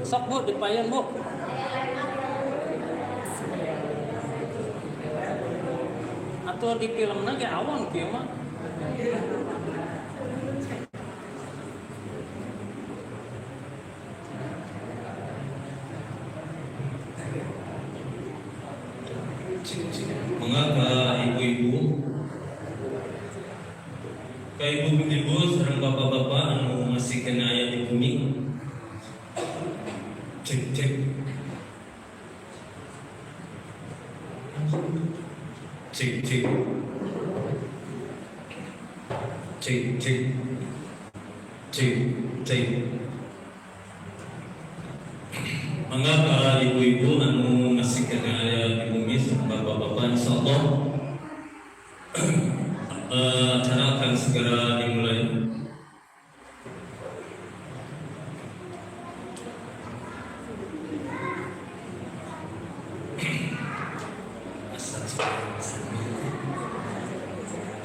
Sok Bu, dipayan Bu. Atau di filmnya ge awang kieu mah. Mengapa ibu-ibu, ibu-ibu sareng bapak-bapak anu masih kena aya di bumi, cek cek cek cek cek cek cek cek. Mengapa ibu-ibu anu masih kena aya di bumi sareng bapak-bapak, insyaallah acara akan segera dimulai.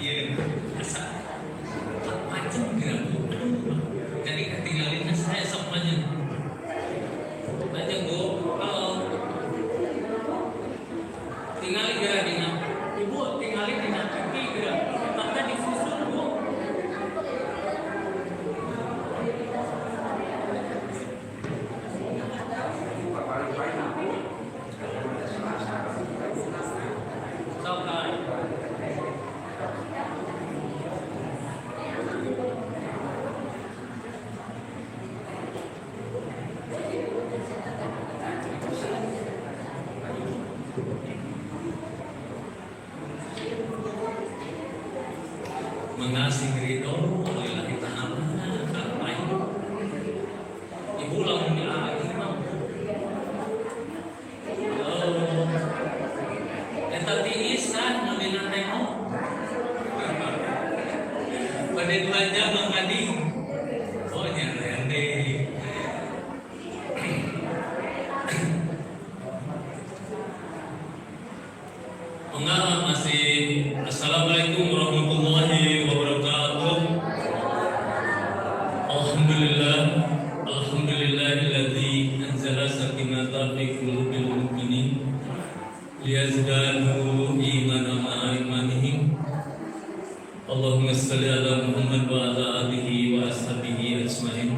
Iya, asal macam kira Bu. Jadi ketinggalinnya saya sok macam. Macam Bu, kalau tinggalin kira dengan Ibu tinggalin dengan kaki kira. Maka disusul Bu. Sampai mengasih ridho lillahi ta'ala kapai ibu lamun dialih mah eta tiis kan nu dina temo pada 2 jam mangadi oh nyaren deui Enggak masih. Assalamualaikum warahmatullahi wabarakatuh. Alhamdulillahilladzi anzala sakinata fi qulubil mu'minin liyazdadu imanan ma'a imanihim. Allahumma shalli ala Muhammad wa ala alihi wa ashabihi ajmain.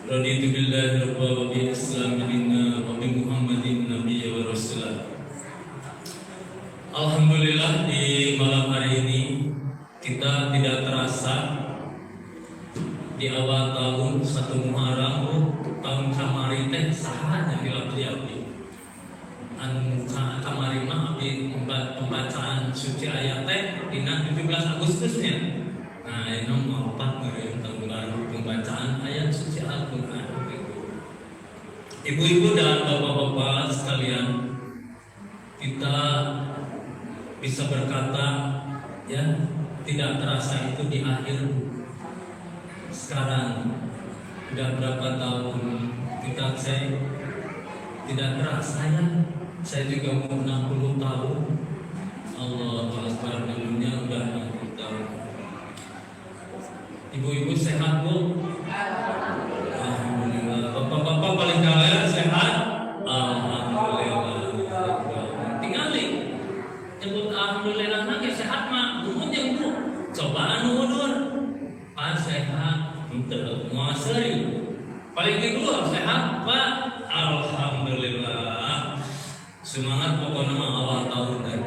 Raditu billahi rabba wa bi islami dinna wa bi Muhammadin nabiyya wa rasulah. Alhamdulillah di malam hari ini kita tidak terasa di awal tahun 1 Muharram tahun kamari teh sahanya hilap-hilap anu kamari mah abdi pembacaan suci ayat teh dina 17 Agustusnya. Nah ini mau apa tanggungan pembacaan ayat suci Al-Qur'an. Ibu-ibu dan bapak-bapak sekalian, kita bisa berkata ya tidak terasa itu di akhir. Sekarang sudah berapa tahun kita tidak terasa ya. Saya juga mau 60 tahun. Allah Akbar, dulunya udah 60 tahun. Ibu-ibu sehat Bu? Alhamdulillah. Bapak-bapak paling kalian sehat? Alhamdulillah. Nyebut alhamdulillah nake sehat mah umut yang Bu cobaan udur pas sehat untuk muasari paling kedua sehat Pak alhamdulillah semangat pokoknya mah awal tahun dan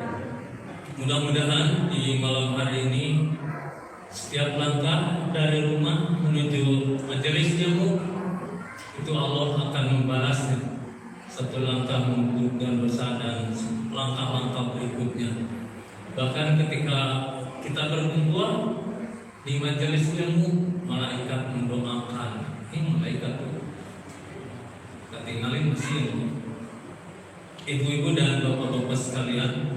mudah-mudahan di malam hari ini setiap langkah dari rumah menuju majelis ilmu itu Allah akan membalasnya satu langkah menuju dan bersadar langkah-langkah berikutnya. Bahkan ketika kita berkumpul di majelis ilmu, malaikat mendoakan. Ini malaikat tuh. tinggalin mesin. Ibu-ibu dan bapak-bapak sekalian,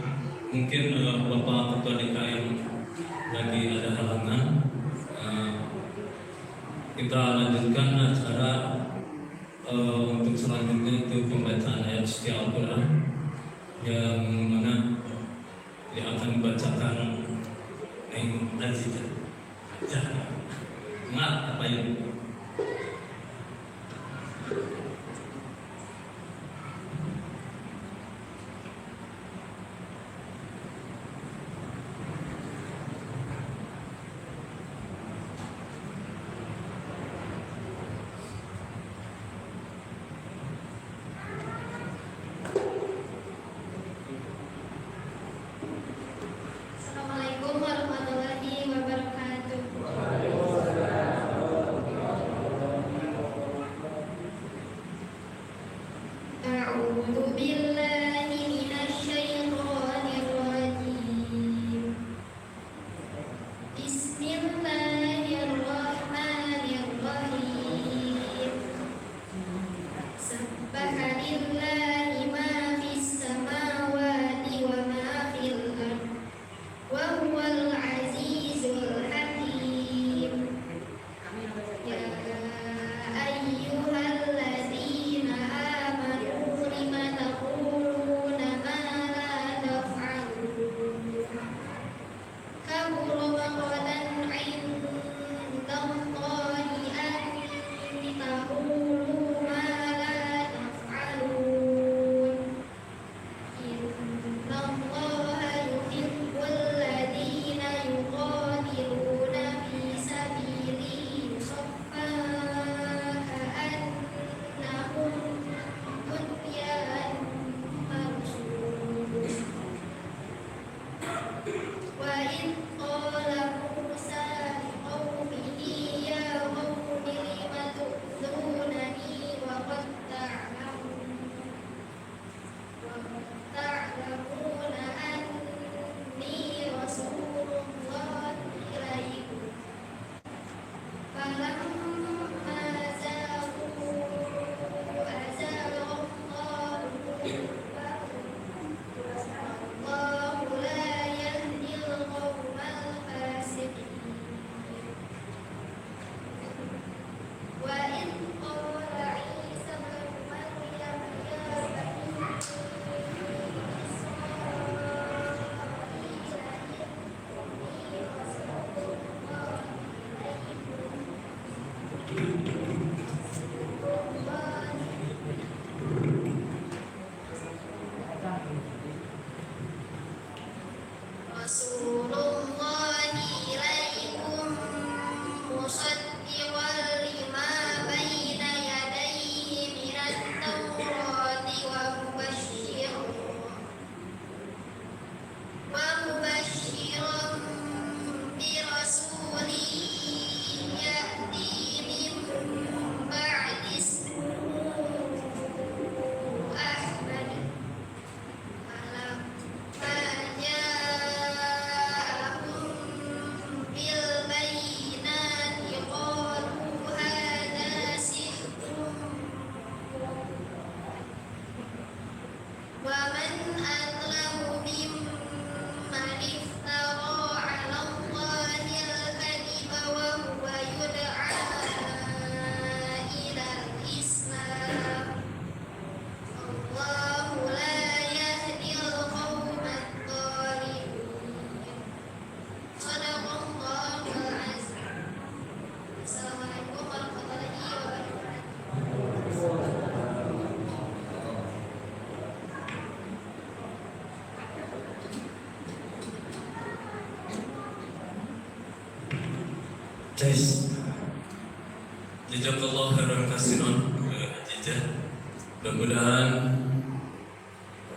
mungkin Bapak Ketua DKM lagi ada halangan. Kita lanjutkan acara untuk selanjutnya itu pembacaan ayat suci Al-Quran yang mana yang akan dibacakan Neng Aziza. Maaf apa ya? Assalamualaikum warahmatullahi wabarakatuh. A'udzu billahi minasy syaithanir rajim. Bismillahirrahmanirrahim. Sabbaha lillahi ma fis samawati wa ma fil ardh. Wa huwal azizul hakim. Ya ayyuhalladzina amanu lima taquluna ma la taf'alun. Kabura maqtan 'indallahi an taqulu ma la taf'alun. Innallaha yuhibbul ladzina yuqatiluna fi sabilihi saffan ka'annahum bunyanun marsus. Wa idh qala Musa liqaumihi ya qaumi lima tu'dzunani wa qad ta'lamuna anni rasulullah ilaikum. Falamma zaghu azagha Allahu la yahdil qaumal fasiqin. Wa idh qala Isa ibn Maryam ya bani Rasulullahi ilaikum musaddiqan lima baina yadayhi minat tawrati wa mubasysyiran bi rasulin ya'ti min ba'di ismihi Ahmad. Bil bayyinati qalu hadza sihrun wa man adlamu mimman iftara 'ala Allahi al-kadhiba wa huwa yud'a ila al-islam. Allahu la yahdil qaumat dhalimin. Shadaqallahul azim. Assalamualaikum warahmatullahi wabarakatuh. Tes. Jazakallahu khairan katsiran Aziza. Mudah-mudahan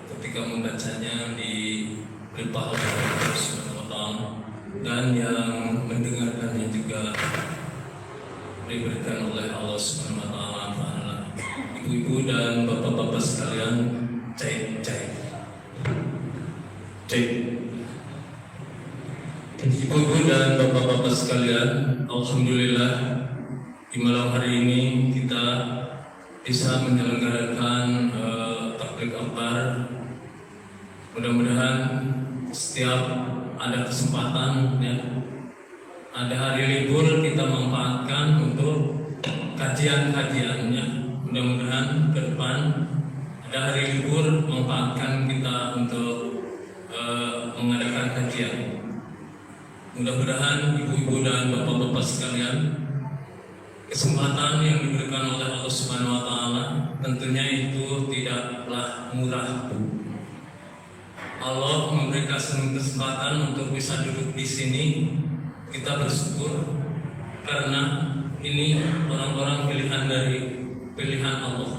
ketika membacanya diberi pahala oleh Allah Subhanahu wa taala dan yang mendengarkannya juga diberikan oleh Allah Subhanahu wa taala. Ibu-ibu dan bapak-bapak sekalian, cek. Ibu-ibu dan bapak-bapak sekalian, alhamdulillah di malam hari ini kita bisa menyelenggarakan takbir akbar. Mudah-mudahan setiap ada kesempatan ya, ada hari libur kita manfaatkan untuk kajian-kajiannya. Mudah-mudahan ke depan ada hari libur manfaatkan kita untuk mengadakan kajian. Mudah-mudahan ibu-ibu dan bapak-bapak sekalian, kesempatan yang diberikan oleh Allah Subhanahu wa taala tentunya itu tidaklah murah. Allah memberikan kesempatan untuk bisa duduk di sini. Kita bersyukur karena ini orang-orang pilihan Allah.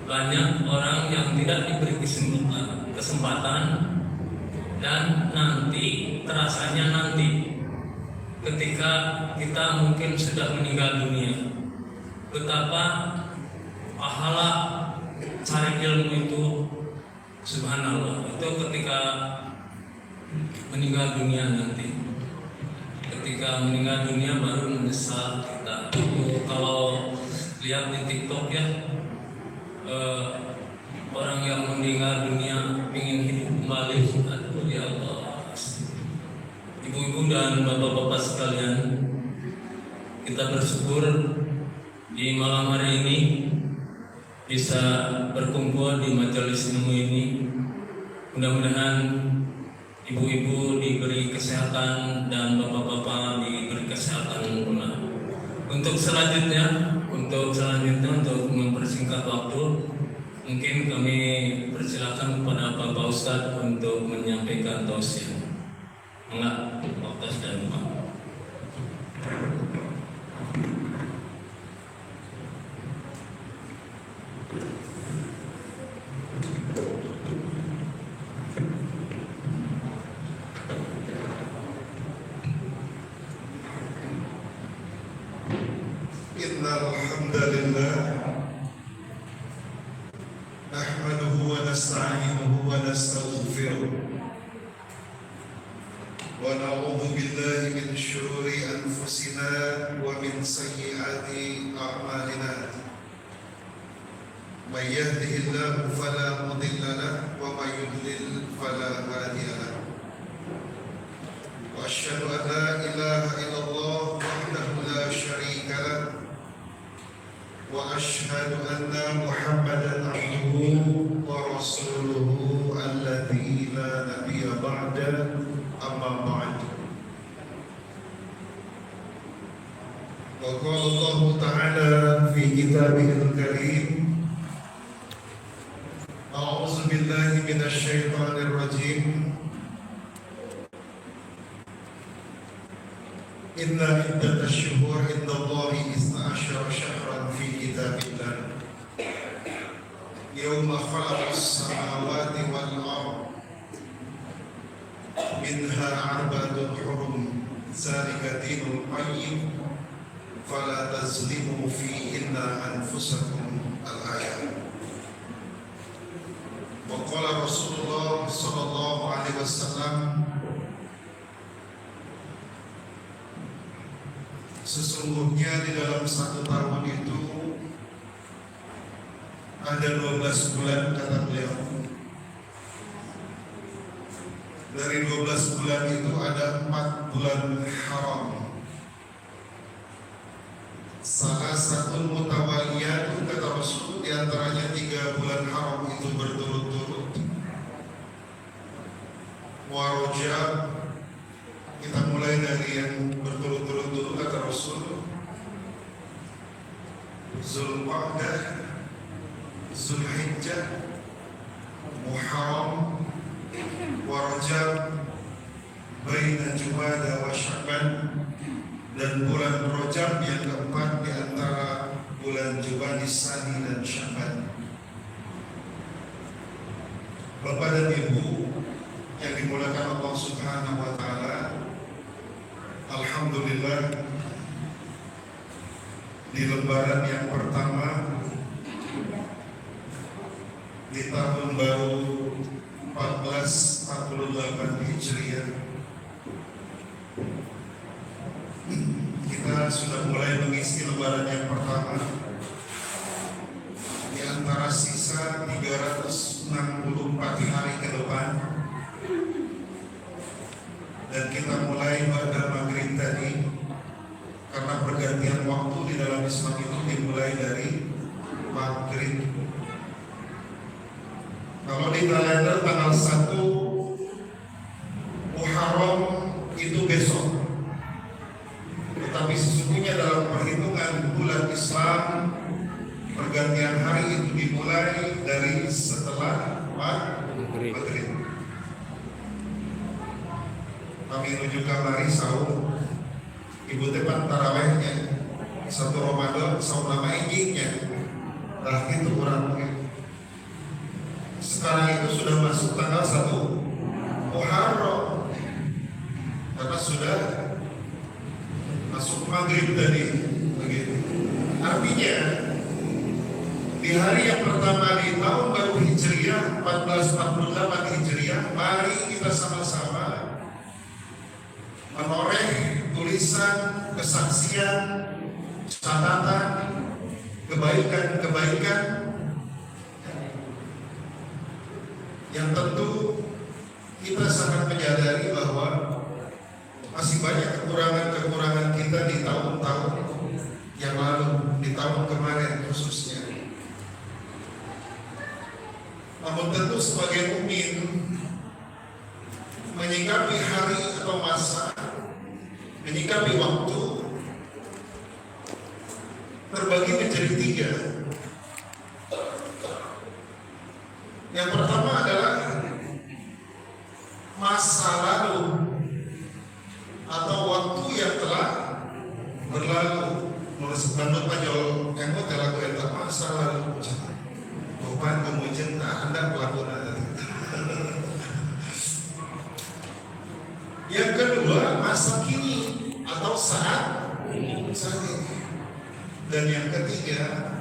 Banyak orang yang tidak diberi kesempatan dan nanti terasanya nanti ketika kita mungkin sudah meninggal dunia, betapa pahala cari ilmu itu, subhanallah, itu ketika meninggal dunia nanti. Ketika meninggal dunia baru menyesal kita. Kalau lihat di TikTok ya, orang yang meninggal dunia ingin hidup kembali. Aduh ya Allah. Ibu-ibu dan bapak-bapak sekalian, kita bersyukur di malam hari ini bisa berkumpul di majelis ilmu ini. Mudah-mudahan ibu-ibu diberi kesehatan dan bapak-bapak diberi kesehatan pula. Untuk selanjutnya untuk mempersingkat waktu, mungkin kami persilakan kepada Bapak Ustadz untuk menyampaikan tausiah. Enggak, waktu sudah lupa. Innal hamdalillah nahmaduhu wa nasta'inuhu wa nastaghfiruh wa na'udzu billahi min shururi anfusina wa min sayyiati a'malina. May yahdihillahu fala mudilla lahu wa may yudlil fala hadiya lahu. Wa asyhadu an la ilaha illallah wahdahu la syarika lahu wa asyhadu anna Muhammadan abduhu wa rasuluhu alladzi la nabiyya ba'da, amma ba'd. Wa qala Allah ta'ala fi kitabihil karim, a'udzu billahi minasy syaithanir rajim. Inna iddatash shuhur indallahi 12 syahran fi kitabillah yawma khalaqas samawati wal ardh minha arba'atun hurum dzalika dinul qayyim fala tazlimu fihinna anfusakum al-ayat. Wa qala Rasulullah sallallahu alaihi wasallam, sesungguhnya di dalam satu tahun itu ada 12 bulan, kata beliau. Dari 12 bulan itu ada 4 bulan haram. Salah satu mutawaliyat, kata Rasul, di antaranya 3 bulan haram itu berturut-turut. Wa Rajab, kita mulai dari yang berturut-turut dulu, kata Rasul. Zulqa'dah, Zulhijjah, Muharram, wa Rajab, baina Jumada wa Sya'ban, dan bulan Rajab yang keempat di antara bulan Jumadis Tsani dan Sya'ban. Bapak dan Ibu yang dimuliakan Allah Subhanahu wa taala, alhamdulillah di lebaran yang pertama di tahun baru 1448 Hijriah, kita sudah mulai mengisi lebaran yang pertama dan kita mulai pada maghrib tadi, karena pergantian waktu di dalam Islam itu dimulai dari maghrib. Kalau di kalender tanggal 1 Muharram itu besok, tetapi sesungguhnya dalam perhitungan bulan Islam pergantian hari itu dimulai dari setelah maghrib. Kami menuju kamari sahur, ibu tepan tarawehnya, satu Ramadan sahur nama injingnya, nah itu kurang mungkin. Sekarang itu sudah masuk tanggal 1 Muharram, karena sudah masuk maghrib tadi, begitu. Artinya di hari yang pertama di tahun baru Hijriah 1448 Hijriah, mari kita sama-sama menoreh tulisan, kesaksian, catatan, kebaikan-kebaikan yang tentu kita sangat menyadari bahwa masih banyak kekurangan-kekurangan kita di tahun-tahun yang lalu, di tahun kemarin khususnya. Namun tentu sebagai mukmin menyikapi hari atau masa, menyikapi waktu terbagi menjadi 3. Yang pertama adalah masa lalu atau waktu yang telah berlalu. Menurut sebenarnya pajol yang mau terlalu enak masa lalu. Bukan kemudian Anda pelakukan. Yang kedua masa kini atau saat ini. Dan yang ketiga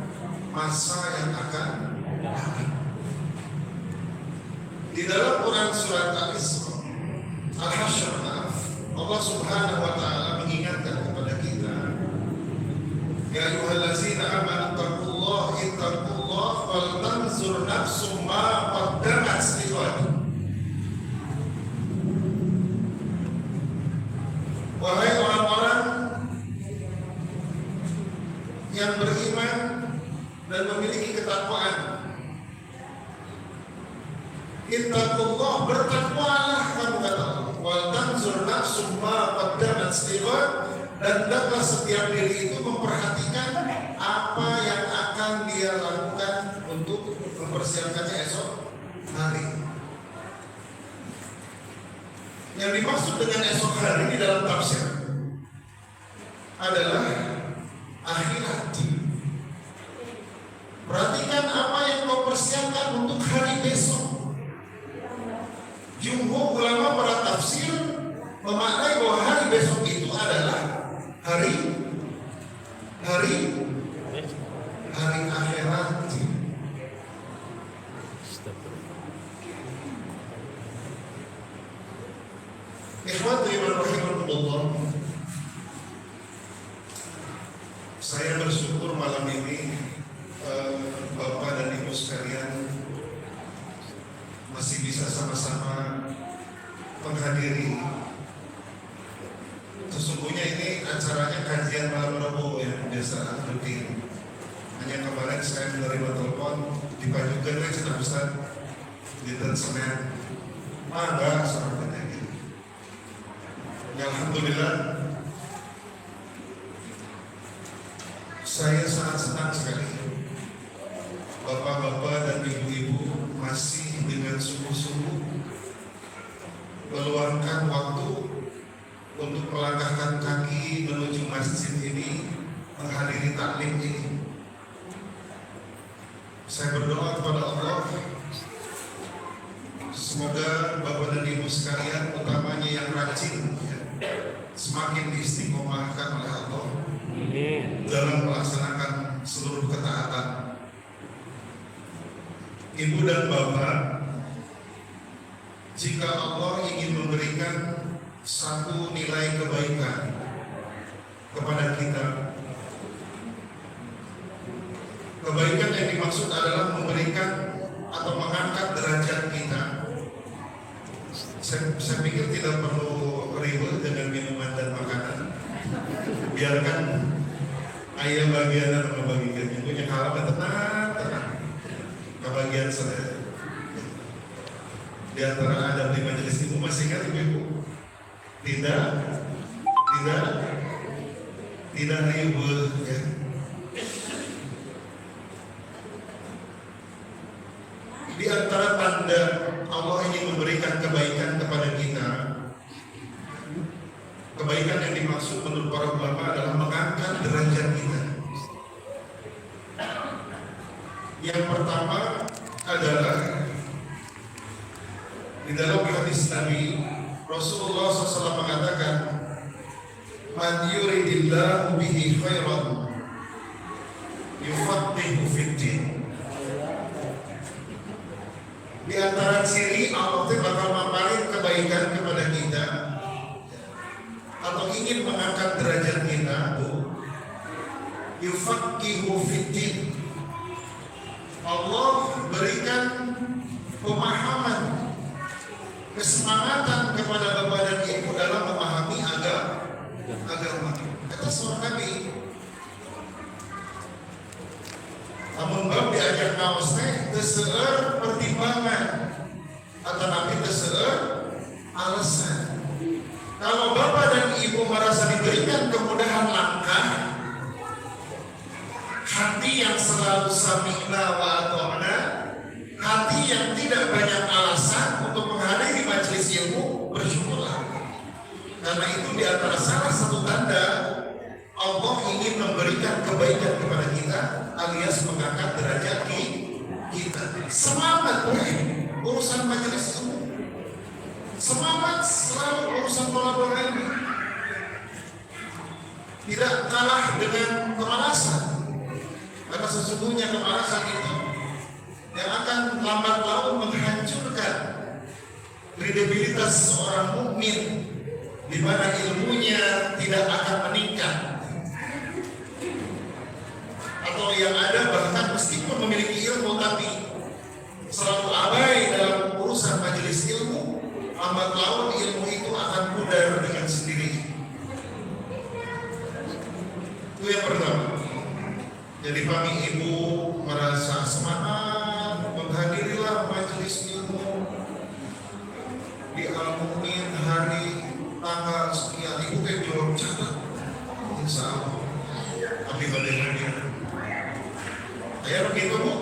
masa yang akan datang. Di dalam Quran surat Al-Isra, Al-Hasyr, Allah Subhanahu wa taala mengingatkan kepada kita, ya ayyuhallazina amanu taqullaha wal tanzur nafsum ma qaddamat lighad. Wahai orang-orang yang beriman dan memiliki ketakwaan, ittaqullah, bertakwalah kamu kata Allah, wal tanzur nafsum ma qaddamat lighad, dan hendaklah setiap diri itu memperhatikan apa yang akan dia lakukan untuk mempersiapkannya esok hari. Yang dimaksud dengan esok hari di dalam tafsir adalah akhirat. Perhatikan apa yang kau persiapkan untuk hari besok. Jumhur ulama para tafsir memaknai bahwa hari besok itu adalah hari akhirat. Ikhwati wa rahimakumullah, saya bersyukur malam ini Bapak dan Ibu sekalian masih bisa sama-sama menghadiri. Sesungguhnya ini acaranya kajian malam Rabu yang biasa rutin. Hanya kemarin saya menerima telepon dipajukan oleh Cina Ustaz di Senin. Mangga seperti ini. Ya, alhamdulillah, saya sangat senang sekali bapak-bapak dan ibu-ibu masih dengan sungguh-sungguh meluangkan waktu untuk melangkahkan kaki menuju masjid ini, menghadiri taklim ini. Saya berdoa kepada Allah, semoga bapak dan ibu sekalian, utamanya yang rajin, semakin diistiqomahkan oleh Allah dalam melaksanakan seluruh ketaatan. Ibu dan bapak, jika Allah ingin memberikan satu nilai kebaikan kepada kita, kebaikan yang dimaksud adalah memberikan atau mengangkat derajat kita. Saya pikir tidak perlu biarkan ayah bagian dan membagikan punya halaman tenang kebagian saya di antara adab di majelis itu. Masih ingat ibu? Tidak ribut ya. Di antara tanda Allah ingin memberikan kebaikan kepada kita, kebaikan yang dimaksud menurut para ulama adalah mengangkat derajat kita. Yang pertama adalah di dalam hadis Nabi Rasulullah SAW mengatakan, "Man yuridillahu bihi khairan yufaqihu fiddin." Di antara ciri Allah itu bakal memaparin kebaikan kepada kita atau ingin mengangkat derajat kita tuh, yufaqihu fiddin. Allah berikan pemahaman, kesemangatan kepada bapak dan ibu dalam memahami agama. Kata seorang Nabi, namun bab diajak ngawas terseur pertimbangan atau Nabi terseur alasan. Kalau bapak dan ibu merasa diberikan kemudahan langkah, hati yang selalu sami'na wa ata'na, hati yang tidak banyak alasan untuk menghadiri majelis ilmu, bersyukurlah. Karena itu di antara salah satu tanda Allah ingin memberikan kebaikan kepada kita, alias mengangkat derajat kita. Semangat urusan majelis ilmu, semangat selalu urusan thalabul ilmi, tidak kalah dengan kemalasan. Karena sesungguhnya kemalasan itu yang akan lambat laun menghancurkan kredibilitas seorang mukmin, di mana ilmunya tidak akan meningkat, atau yang ada bahkan meskipun memiliki ilmu tapi selalu abai dalam urusan majelis ilmu, lambat laun ilmu itu akan pudar dengan sendiri. Itu yang pertama. Jadi kami ibu merasa semangat, menghadirilah majelis ilmu di Al-Mu'min hari tanggal sekian. Ibu kayak jawab catat, insya Allah. Tapi balik dia. Ayah begitu bu?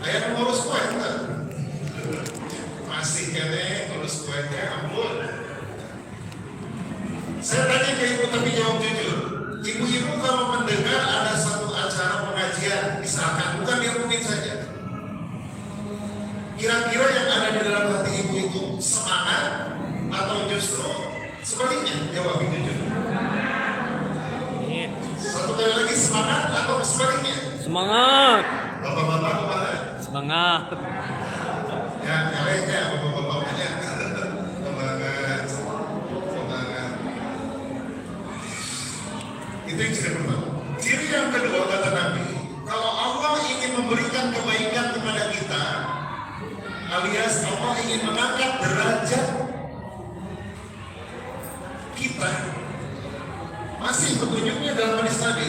Ayah ngurus kuat kan? Masih kene ngurus kuatnya, ampun. Saya tanya ke ibu tapi jawab jujur. Ibu-ibu kalau mendengar ada satu acara pengajian, misalkan bukan di Al-Mu'min saja, kira-kira yang ada di dalam hati ibu itu semangat atau justru sebaliknya? Jawab jujur. Satu kali lagi, semangat atau sebaliknya? Semangat. Bapak-bapak kemana? Semangat. Ya, kayaknya bapak-bapaknya semangat. Itu yang ciri pertama. Ciri yang kedua kata Nabi, kalau Allah ingin memberikan kebaikan kepada kita, alias Allah ingin mengangkat derajat kita, masih petunjuknya dalam hadis Nabi,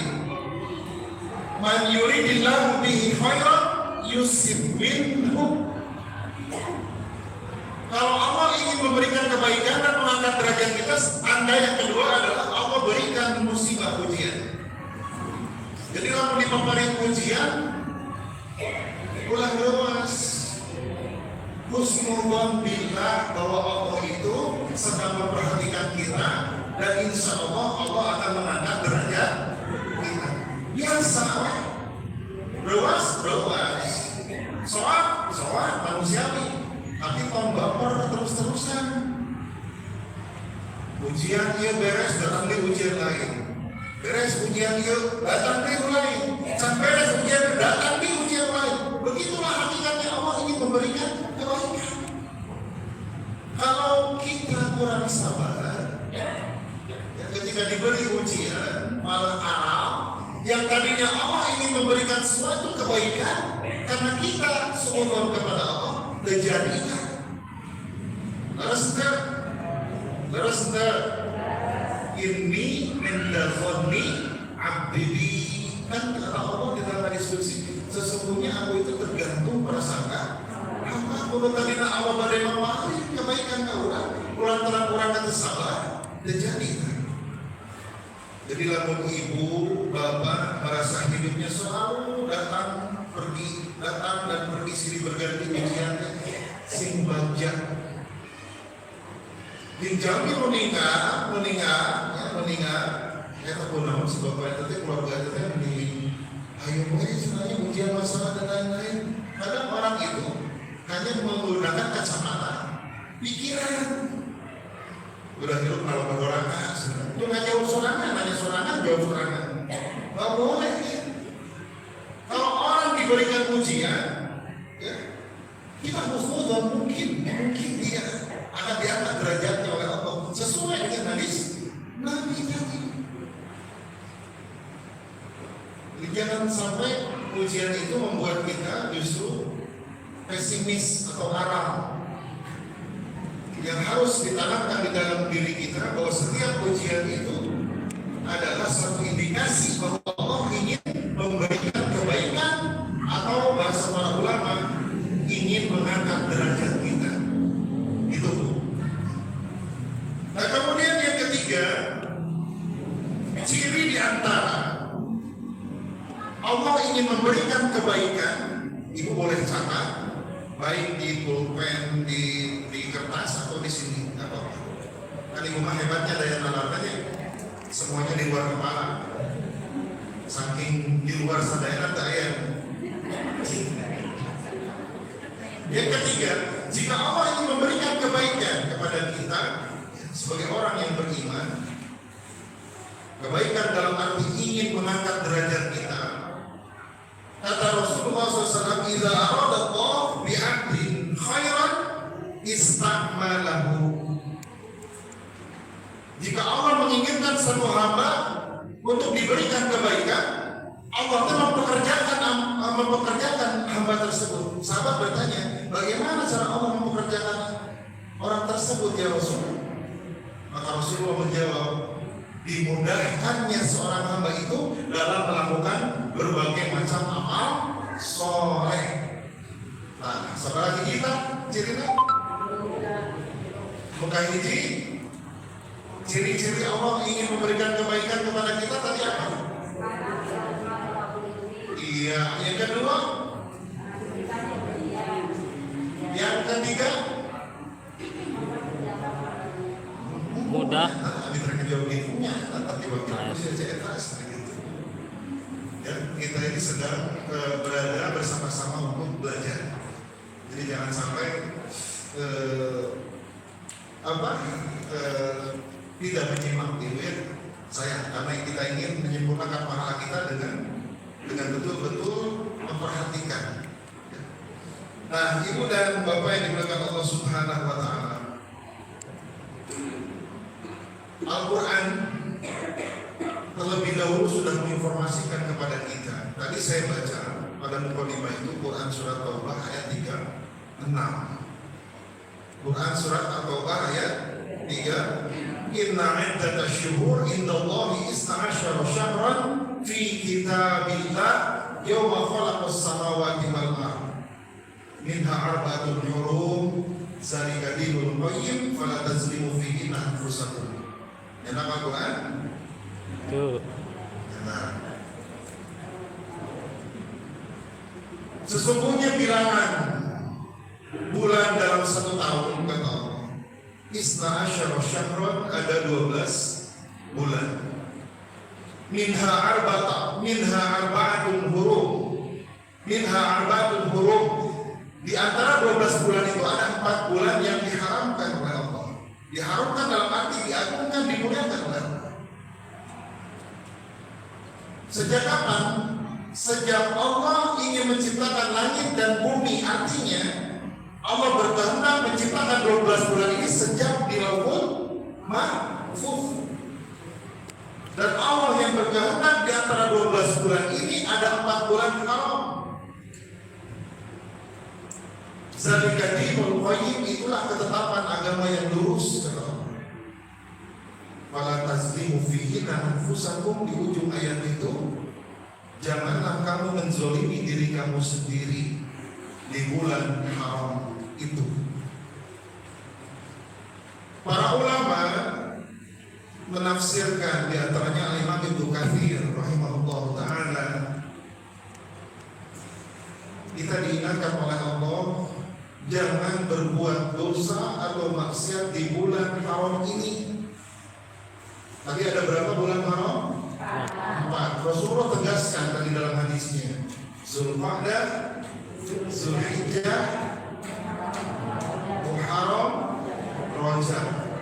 man yuridillahu bihi khairan yusib minhu. Kalau Allah ingin memberikan kebaikan dan mengangkat derajat kita, tanda yang kedua adalah Allah berikan musibah ujian. Jadi kalau dipaparin ujian, ulah lemas. Husnuzon billah bahwa Allah itu sedang memperhatikan kita, dan insya Allah Allah akan mengangkat derajat kita. Biasa, lewas, soal manusiawi. Tapi kalau baper terus-terusan, ujian dia beres, datang di ujian lain. Beres ujian dia, datang di lain. Sampai beres ujian, datang di ujian lain. Begitulah hakikatnya Allah ingin memberikan kebaikan. Kalau kita kurang sabar, ketika diberi ujian, malah alam yang tadinya Allah ingin memberikan suatu kebaikan, karena kita seumur kepada Allah, terjadikan. Leres enggak? Inni inda dhanni abdi bi. Kan kata Allah di dalam hadis qudsi, sesungguhnya aku itu tergantung prasangka hamba. Kulo tadina Allah bade mawari kebaikan ka urang terang kata salah terjadi. Jadi lamun ibu, bapak merasa hidupnya selalu datang dan pergi silih berganti ujiannya sing bagja. Dijami meninggal, ya tak pun si bapak itu keluarga itu mending ayo boleh sebenarnya ujian masalah dan lain-lain. Kadang orang itu hanya menggunakan kacamata pikiran. Udah hidup kalau berdorangan, itu nggak jauh sorangan, jauh sorangan. Nggak boleh ya. Kalau orang diberikan ujian, ya, kita husnuzon mungkin dia akan diangkat derajatnya oleh Allah sesuai dengan hadis Nabi tadi. Jadi jangan sampai ujian itu membuat kita justru pesimis atau aral. Yang harus ditanamkan di dalam diri kita bahwa setiap ujian itu adalah satu indikasi bahwa Allah ingin memberikan kebaikan atau bahasa para ulama ingin mengangkat derajat kita. Itu. Nah kemudian yang ketiga, ciri di antara Allah ingin memberikan kebaikan, ibu boleh catat, baik di pulpen, di kertas atau di sini, apa? Kan ibu mah hebatnya daya nalarnya, semuanya di luar kepala, saking di luar sadaya daya. Yang ketiga, jika Allah ingin memberikan kebaikan kepada kita sebagai orang yang beriman, kebaikan dalam arti ingin mengangkat derajat kita. Kata Rasulullah SAW, "Idza arada Allah bi'abdin khairan istakmalahu." Jika Allah menginginkan satu hamba untuk diberikan kebaikan, Allah itu mempekerjakan hamba tersebut. Sahabat bertanya, bagaimana cara Allah mempekerjakan orang tersebut ya Rasul? Maka Rasulullah menjawab, dimudahkannya seorang hamba itu dalam melakukan berbagai macam amal soleh. Nah, setelah kita cirinya bukan hiji. Ciri-ciri Allah ingin memberikan kebaikan kepada kita tadi apa? Iya, yang kedua, yang ketiga, mudah. Ya, kita ini sedang berada bersama-sama untuk belajar. Jadi jangan sampai tidak menyimak gitu ya. Karena kita ingin menyempurnakan pahala kita dengan betul-betul memperhatikan. Nah, ibu dan bapak yang dimuliakan Allah Subhanahu wa Ta'ala, Al-Quran terlebih dahulu sudah menginformasikan kepada kita. Tadi saya baca pada mukadimah itu Quran surat Taubah ayat 36. Quran surat Taubah ayat 3. Inna iddatash syuhur indallahi 12 syahran fi kitabillah yawma khalaqas samawati wal ardh minha arba'atun hurum zalika dinul qayyim fala tazlimu fihi anfusakum. Yang nama Quran Tuh. nah. Sesungguhnya bilangan bulan dalam satu tahun kata Allah Isna asyara syahran, ada 12 bulan. Minha arba'atun hurum. Di antara 12 bulan itu ada 4 bulan yang diharamkan oleh Allah. Diharamkan dalam arti diagungkan, dimuliakan oleh Allah. Sejak kapan? Sejak Allah ingin menciptakan langit dan bumi, artinya Allah berkehendak menciptakan 12 bulan ini sejak di Lauhul Mahfuz. Dan Allah yang berkehendak di antara 12 bulan ini ada 4 bulan haram. Zalika dinul qayyim, itulah ketetapan agama yang lurus. Fala tazlim tazlimu fihinna anfusakum, di ujung ayat itu, janganlah kamu menzolimi diri kamu sendiri di bulan haram itu. Para ulama menafsirkan, di antaranya Imam Ibnu Katsir rahimahullah taala, kita diingatkan oleh Allah jangan berbuat dosa atau maksiat di bulan haram ini. Tadi ada berapa bulan haram? 4. Rasulullah tegaskan tadi dalam hadisnya, Zulqa'dah, Zulhijjah, Muharram, Rajab.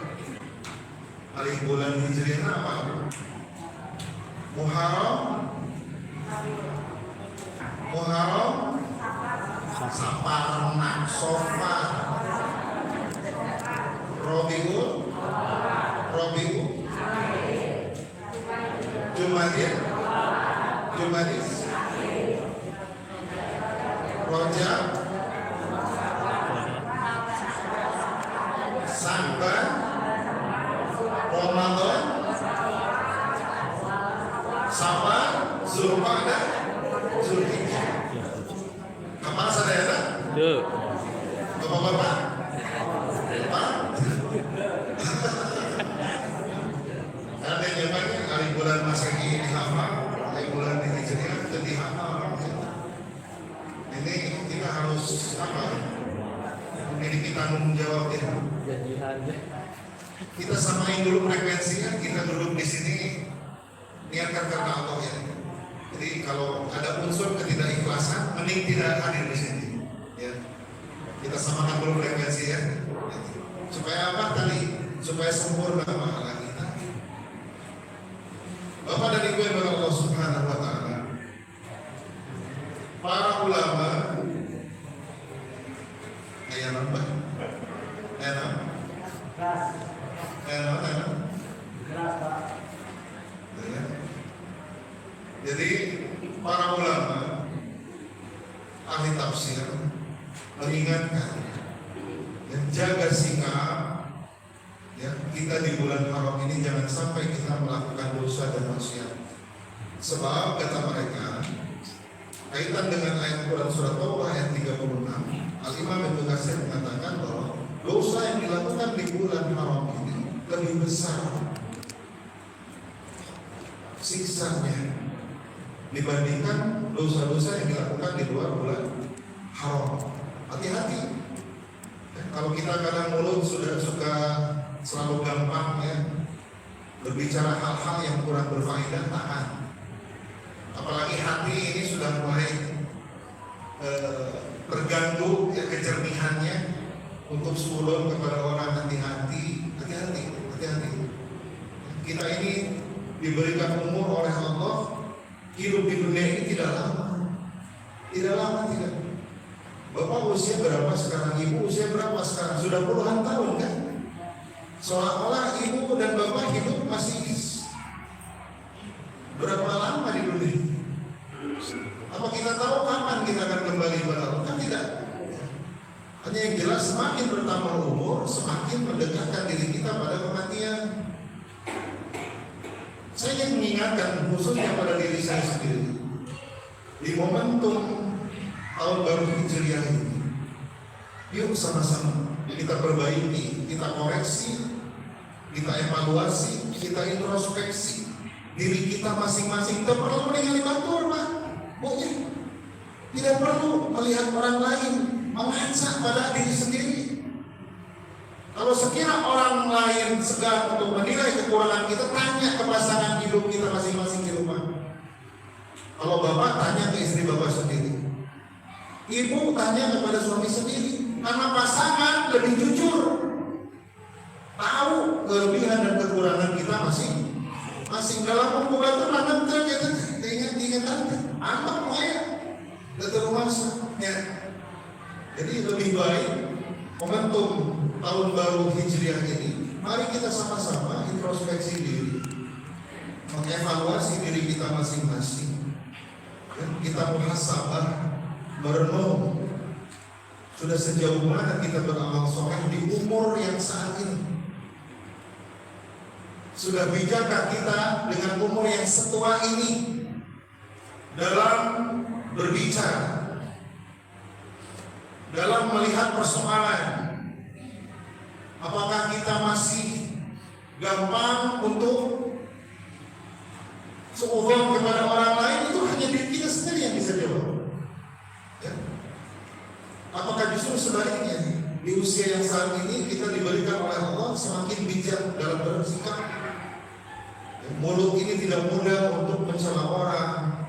Alih bulan Hijriah apa? Muharram, Safar, Sofar, Rabiul, Jumadil, Rajab, Saban, Ramadan, Safar, Zulqa'dah, Zulhijjah. Kapan saudara? Bapak-bapak? Ada yang jawabannya hari bulan Masehi dihafal, hari bulan Hijriah jadi hafal. Ini kita harus apa? Memiliki tanggung jawab ya. Kita samain dulu frekuensinya, kita duduk di sini niatkan karena Allah ya. Jadi kalau ada unsur ketidakikhlasan, mending tidak hadir di sini. Ya. Kita samakan dulu frekuensi ya. Supaya apa tadi? Supaya sempurna pahala kita. Bapak dan Ibu yang Allah Subhanahu wa taala. Para ulama Jadi para ulama ahli tafsir mengingatkan dan jaga sikap ya, kita di bulan haram ini jangan sampai kita melakukan dosa dan maksiat. Sebab kata mereka kaitan dengan ayat Quran surat Taubah ayat 36, Al-Imam Ibnu Katsir mengatakan bahwa dosa yang dilakukan di bulan haram ini lebih besar siksanya dibandingkan dosa-dosa yang dilakukan di luar bulan haram. Hati-hati ya, kalau kita kadang mulut sudah suka selalu gampang ya berbicara hal-hal yang kurang berfaedah, tahan. Apalagi hati ini sudah mulai terganggu ya kejernihannya untuk suulun kepada orang, hati-hati. Kita ini diberikan umur oleh Allah, hidup di dunia ini tidak lama. Bapak usia berapa sekarang? Ibu usia berapa sekarang? Sudah puluhan tahun kan? Seolah-olah ibu dan bapak hidup masih berapa lama di dunia? Apa kita tahu kapan kita akan kembali kepada Allah? Kan tidak. Hanya yang jelas semakin bertambah umur, semakin mendekatkan diri kita pada kematian. Saya ingin mengingatkan khususnya pada diri saya sendiri di momentum tahun baru Hijriah ini. Yuk sama-sama kita perbaiki, kita koreksi, kita evaluasi, kita introspeksi diri kita masing-masing. Tidak perlu meninggali batur, Pak. Pokoknya tidak perlu melihat orang lain, mengaca pada diri sendiri. Kalau sekiranya orang lain segan untuk menilai kekurangan kita, tanya ke pasangan hidup kita masing-masing di rumah. Kalau bapak, tanya ke istri bapak sendiri. Ibu tanya kepada suami sendiri. Karena pasangan lebih jujur, tahu kelebihan dan kekurangan kita masing-masing. Dalam pembukaan terang terjadi ingat apa ya ya. Jadi lebih baik momentum tahun baru Hijriah ini, mari kita sama-sama introspeksi diri, mengevaluasi diri kita masing-masing. Kita muhasabah, merenung sudah sejauh mana kita beramal soleh di umur yang saat ini. Sudah bijakkah kita dengan umur yang setua ini dalam berbicara, dalam melihat persoalan? Apakah kita masih gampang untuk seuzon kepada orang lain? Itu hanya diri kita sendiri yang bisa jawab. Ya. Apakah justru sebaliknya, di usia yang saat ini kita diberikan oleh Allah semakin bijak dalam bersikap? Ya, mulut ini tidak mudah untuk mencela orang,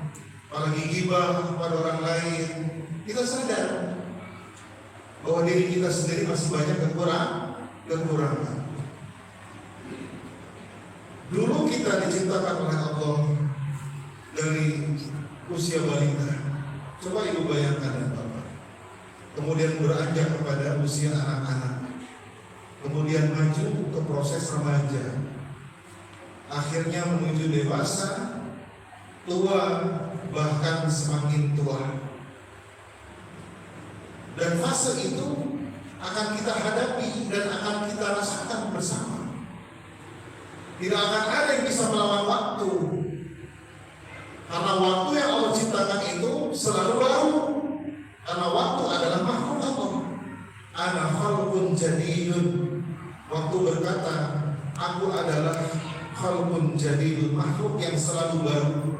apalagi ghibah pada orang lain. Kita sadar bahwa diri kita sendiri masih banyak kekurangan. Dulu kita diciptakan oleh Allah dari usia balita. Coba ibu bayangkan ya Bapak. Kemudian beranjak kepada usia anak-anak. Kemudian maju ke proses remaja. Akhirnya menuju dewasa, tua, bahkan semakin tua. Dan fase itu akan kita hadapi dan akan kita rasakan bersama. Tidak akan ada yang bisa melawan waktu, karena waktu yang Allah ciptakan itu selalu baru. Karena waktu adalah makhluk Allah. Ana khalqun jadidun. Waktu berkata, aku adalah khalqun jadidun, makhluk yang selalu baru.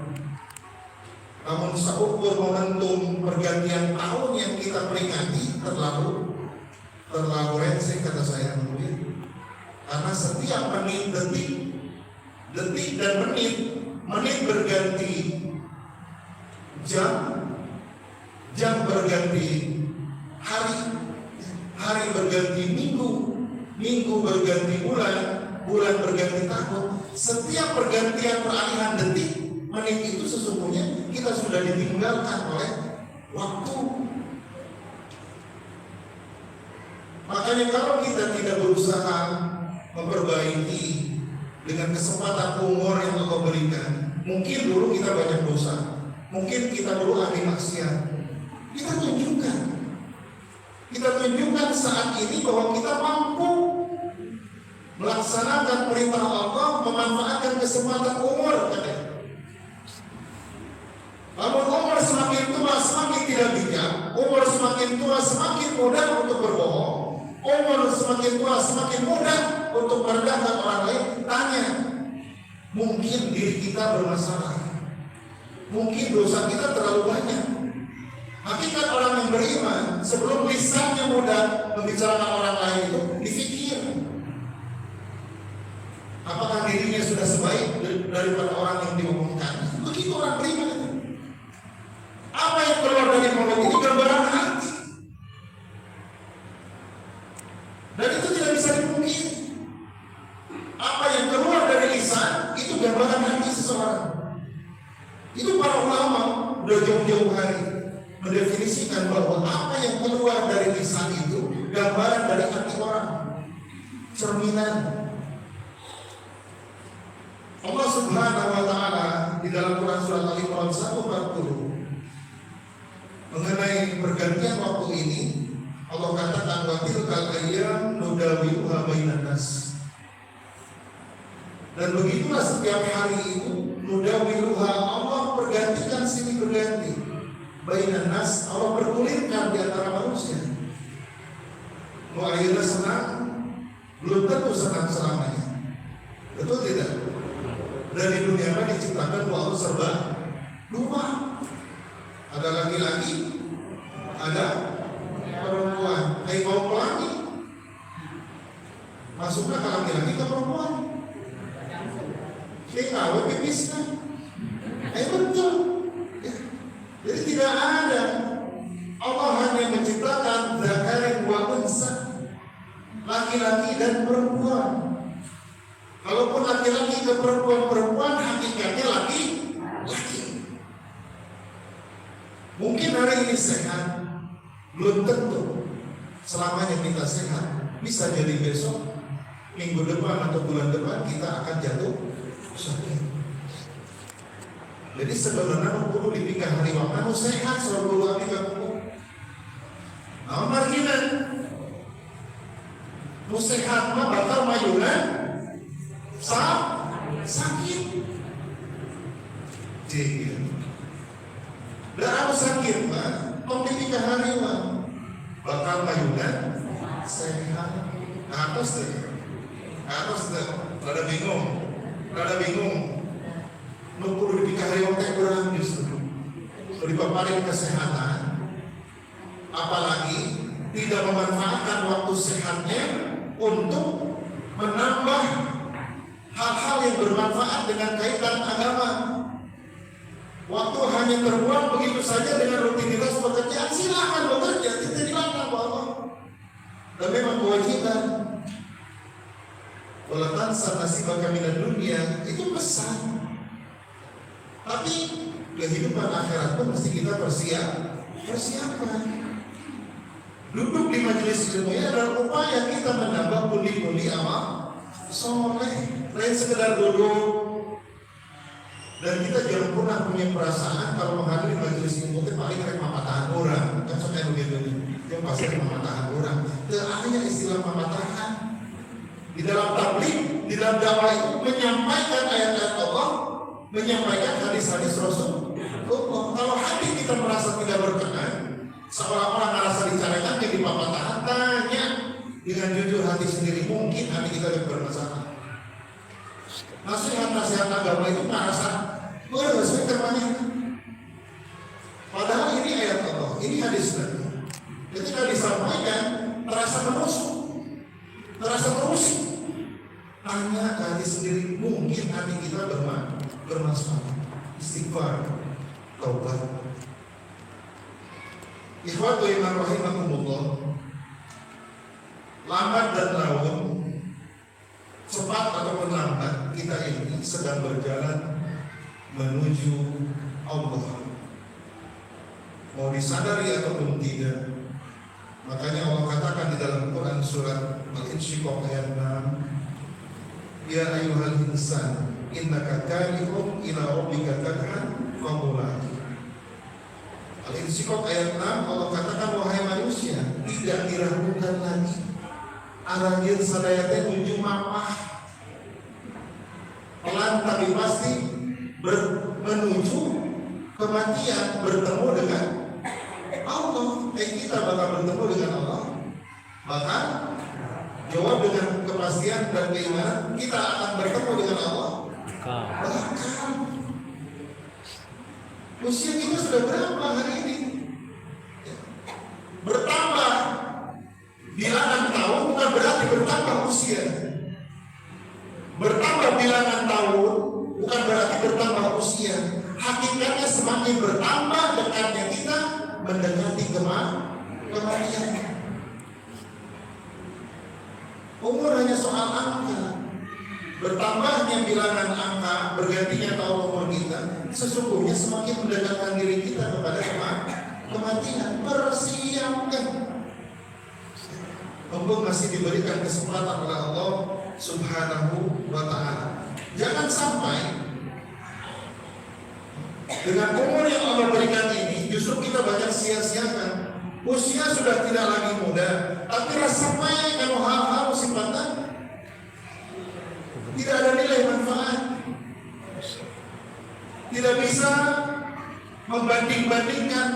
Namun seukur momentum pergantian tahun yang kita peringati terlalu rensing, kata saya mungkin. Karena setiap menit, detik dan menit berganti jam berganti hari berganti minggu berganti bulan berganti tahun. Setiap pergantian peralihan detik, menit itu sesungguhnya kita sudah ditinggalkan oleh waktu. Makanya kalau kita tidak berusaha memperbaiki dengan kesempatan umur yang Allah berikan, mungkin dulu kita banyak dosa, mungkin kita dulu ahli maksiat. Kita tunjukkan saat ini bahwa kita mampu melaksanakan perintah Allah, memanfaatkan kesempatan umur. Namun umur semakin tua semakin tidak bijak, umur semakin tua semakin mudah untuk berbohong, umur semakin tua semakin mudah untuk merendahkan orang lain. Tanya, mungkin diri kita bermasalah, mungkin dosa kita terlalu banyak. Hakikat orang yang beriman, sebelum lisannya mudah membicarakan orang lain itu difikir, apakah dirinya sudah sebaik daripada orang yang diomongkan. Begitu orang beriman itu. Apa yang keluar dari mulut itu gambaran hati, dan itu tidak bisa dipungkiri. Apa yang keluar dari lisan itu gambaran hati seseorang. Itu para ulama udah jauh-jauh hari mendefinisikan bahwa apa yang keluar dari lisan itu gambaran dari hati orang, cerminan. Allah Subhanahu wa taala di dalam Quran surat Al-Imran 140 mengenai pergantian waktu ini, Allah katakan wa tilkal ayyam nudawiluha bainan nas. Dan begitulah setiap hari itu, nudawiluha, Allah pergantikan silih berganti. Bainan nas, Allah bergulirkan di antara manusia. Mau akhirnya senang, belum tentu senang selamanya. Betul tidak? Dan di dunia ini diciptakan bahwa Allah serba dua. Ada laki-laki, ada perempuan. Kayak kaum pelangi, masuknya ke laki-laki ke perempuan. Kayak kawin pipisnya. Betul. Jadi tidak ada. Allah hanya menciptakan dzakarin wa unsa, laki-laki dan perempuan. Kalaupun laki-laki ke perempuan, hakikatnya laki. Mungkin hari ini sehat, belum tentu selamanya kita sehat. Bisa jadi besok, minggu depan atau bulan depan kita akan jatuh sakit. Jadi sebenarnya perlu dipikir hari waktu sehat selalu dulu kami kamu. Nah, marginan, nu sehat mah bakal majunan sakit. Jadi, dan aku sakit Pak, memiliki keharian, bakal mayunan sehat. Atas deh, rada bingung. Nunggu di keharian teh kurang justru. Dipaparin kesehatan, apalagi tidak memanfaatkan waktu sehatnya untuk menambah hal-hal yang bermanfaat dengan kaitan agama. Waktu hanya terbuang begitu saja dengan rutinitas pekerjaan. Silakan bekerja, tidak dilarang bahwa dan memang kewajiban. Walatan sanasibaka minad dunia itu pesan. Tapi kehidupan akhirat pun mesti kita persiapkan. Duduk di majelis ilmu ini adalah upaya kita menambah pundi-pundi amal soleh, lain sekedar duduk. Dan kita jangan pernah punya perasaan kalau menghadiri majelis ilmu itu paling rek mamatahan orang. Kan sampai begitu, yang pasti mamatahan orang. Hanya istilah mamatahan. Di dalam tabligh, di dalam dakwah itu menyampaikan ayat-ayat Allah, menyampaikan hadis-hadis Rasul. Kalau hati kita merasa tidak berkenan, seolah-olah merasa dicarakan yang dipapatahan, tanya dengan jujur hati sendiri, mungkin hati kita yang bermasalah. Nasihat agama itu merasa sesuai temannya. Padahal ini ayat Allah, ini hadis Nabi. Ketika disampaikan, terasa merusik. Tanya ke hati sendiri, mungkin hati kita bermasalah. Istighfar, taubat. Ikhwatu iman rahimakumullah. Lambat dan laun, cepat ataupun lambat, kita ini sedang berjalan menuju Allah. Mau disadari ataupun tidak. Makanya Allah katakan di dalam Quran surat Al-Insyiqaq ayat 6, Ya ayyuhal insan, innaka kadihun ila rabbika kadhan famulai. Al-Insyiqaq ayat 6 Allah katakan, wahai manusia, tidak diragukan lagi arahnya sadaya teh menuju mamah. Pelan tapi pasti menuju kematian, bertemu dengan Allah. Kita bakal bertemu dengan Allah. Maka jawab dengan kepastian dan keimanan, kita akan bertemu dengan Allah. Bahkan usia kita sudah berapa hari ini? Bertambah bilangan tahun bukan berarti bertambah usia. Bertambah bilangan tahun bukan berarti bertambah usia. Hakikatnya semakin bertambah dekatnya kita mendekati kematian. Umur hanya soal angka. Bertambahnya bilangan angka, bergantinya tahun umur kita, sesungguhnya semakin mendekatkan diri kita kepada kematian. Persiapkan. Mumpung masih diberikan kesempatan oleh Allah Subhanahu wa Ta'ala. Jangan sampai dengan umur yang Allah berikan ini justru kita banyak sia-siakan. Usia sudah tidak lagi muda, tapi rasa main kalau hal-hal sifatnya tidak ada nilai manfaat. Tidak bisa membanding-bandingkan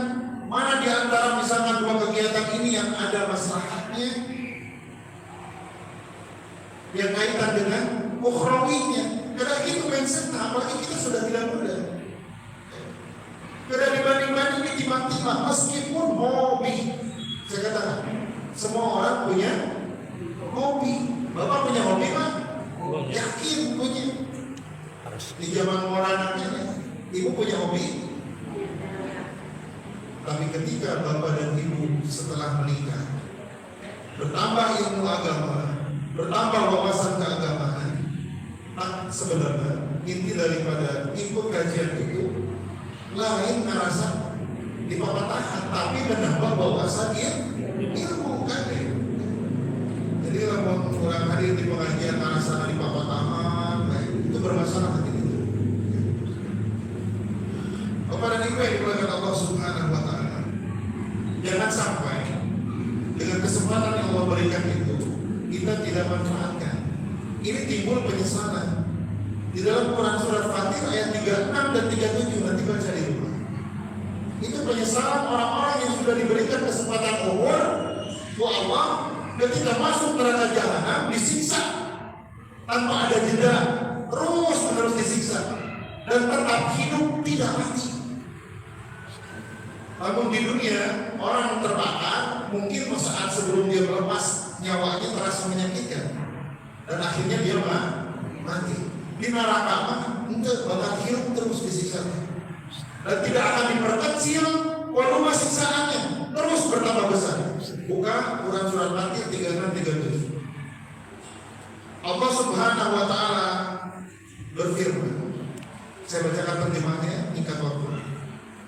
mana di antara misalkan dua kegiatan ini yang ada maslahatnya, yang kaitan dengan ukhrawinya. Karena itu mindset, apalagi kita sudah tidak muda. Karena dibanding-banding ini timbang-timbang, meskipun hobi. Saya katakan, semua orang punya hobi. Bapak punya hobi Pak? Yakin punya. Di zaman moranaknya, ibu punya hobi. Tapi ketika bapak dan ibu setelah menikah, bertambah ilmu agama, bertambah wawasan keagamaan, sebenarnya inti daripada ikut kajian itu lain merasa dipapatahan, tapi menambah wawasan ilmu kan. Jadi kalau orang hadir di pengajian merasa dipapatahan, itu bermasalah hati itu. Bapak dan Ibu yang dimuliakan Allah Subhanahu wa Ta'ala, jangan sampai dengan kesempatan yang Allah berikan itu kita tidak manfaatkan. Ini timbul penyesalan. Di dalam Quran surat Fatir ayat 36 dan 37, nanti baca di rumah. Itu penyesalan orang-orang yang sudah diberikan kesempatan umur wa Allah ketika masuk neraka jahanam disiksa tanpa ada jeda, terus menerus disiksa dan tetap hidup tidak mati. Namun di dunia orang terbakar mungkin saat sebelum dia melepas nyawanya terasa menyakitkan dan akhirnya dia mati. Di neraka mah enggak, bakal hidup terus disiksa dan tidak akan diperkecil volume siksaannya, terus bertambah besar. Buka Quran surat Fatir 36-37. Allah Subhanahu wa taala berfirman, saya bacakan terjemahnya tingkat waktu.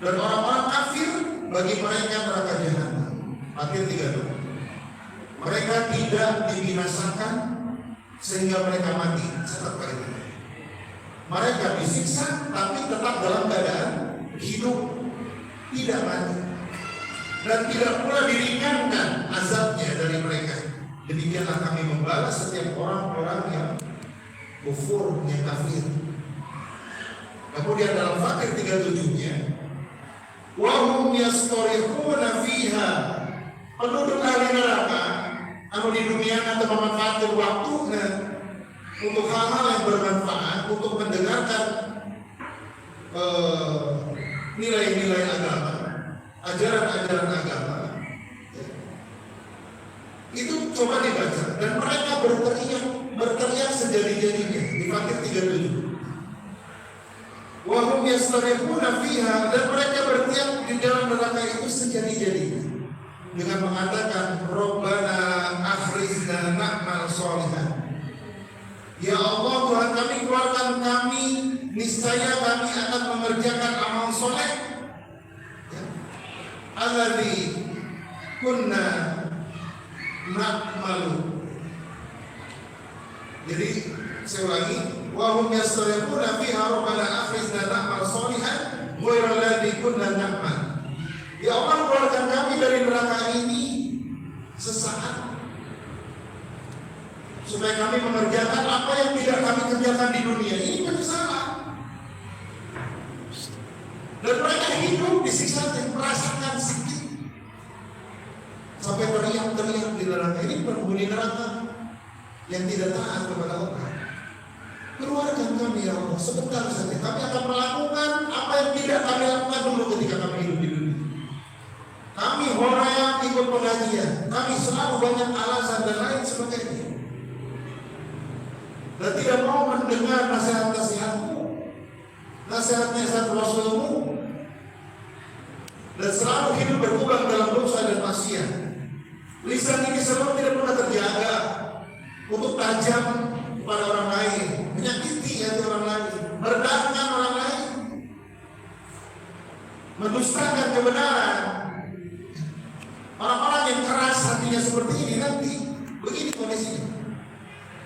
Dan orang-orang kafir bagi mereka neraka jahanam. Fatir 36. Mereka tidak dibinasakan sehingga mereka mati. Catat kalimat. Mereka disiksa tapi tetap dalam keadaan hidup, tidak mati, dan tidak pula diringankan azabnya dari mereka. Demikianlah kami membalas setiap orang-orang yang kufur, yang kafir. Kemudian dalam Fatir 37-nya, wahum yastorihuna fiha, penduduk ahli neraka anu di dunia atau memanfaatkan waktunya untuk hal-hal yang bermanfaat, untuk mendengarkan nilai-nilai agama, ajaran-ajaran agama. Itu coba dibaca, dan mereka berteriak sejadi-jadinya di Fatir 37. Wahum yastarihuna fiha, dan mereka berteriak di dalam neraka itu sejadi-jadinya dengan mengatakan Rabbana akhrijna na'mal sholihan. Ya Allah, Tuhan kami, keluarkan kami, niscaya kami akan mengerjakan amal soleh. Alladzi kunna na'malu. Jadi saya ulangi, wa hum yastarihuna fiha rabbana akhrijna na'mal sholihan ghairal ladzi kunna na'mal. Ya Allah, keluarkan kami dari neraka ini sesaat supaya kami mengerjakan apa yang tidak kami kerjakan di dunia. Ini penyesalan. Dan mereka hidup disiksa dan merasakan sakit sampai teriak-teriak di neraka. Ini penghuni neraka yang tidak taat kepada Allah. Keluarkan kami ya Allah, sebentar saja kami akan melakukan apa yang tidak kami lakukan dulu ketika kami hidup di dunia. Kami horaya ikut pengajian, kami selalu banyak alasan dan lain sebagainya, dan tidak mau mendengar nasihat-nasihatmu, nasihat-nasihat Rasulmu, dan selalu hidup berkubang dalam dosa dan maksiat. Lisan ini selalu tidak pernah terjaga untuk tajam kepada orang lain, menyakiti hati orang lain, merendahkan orang lain, mendustakan kebenaran. Orang-orang yang keras hatinya seperti ini nanti begini kondisinya,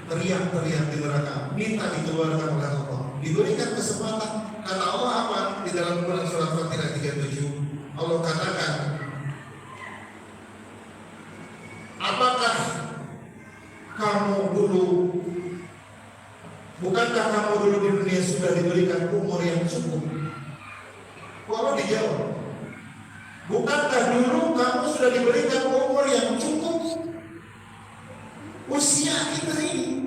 teriak-teriak di neraka, minta dikeluarkan oleh Allah. Diberikan kesempatan, kata Allah apa di dalam Quran surat Fatir ayat 37? Allah katakan, apakah kamu dulu, bukankah kamu dulu di dunia sudah diberikan umur yang cukup? Allah dijawab, bukankah dulu kamu sudah diberikan umur yang cukup? Usia kita ini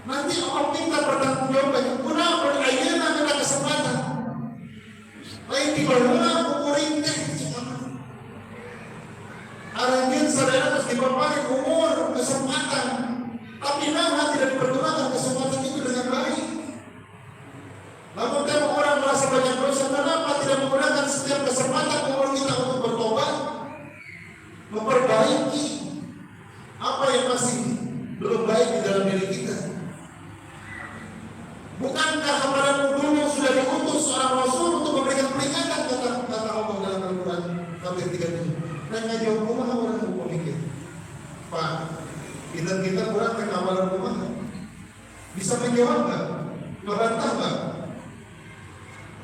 nanti Allah minta pertanggungjawaban. Kenapa ayeuna ada kesempatan? Lain di bawah umur ini Arangin sadara harus dipaparin umur, kesempatan. Tapi nama tidak dipergunakan kesempatan itu dengan baik. Namun kalau orang merasa banyak dosa, kenapa tidak menggunakan setiap kesempatan umur kita untuk bertobat, memperbaiki apa yang masih belum baik di dalam diri kita? Bukankah kepadamu dulu sudah diutus seorang Rasul untuk memberikan peringatan, kata Allah dalam Al-Quran Fatir 37. Nanya jawab rumah orang hukum mikir, Pak, kita kurang kekawalan rumah, bisa menjawab nggak? Membantah nggak?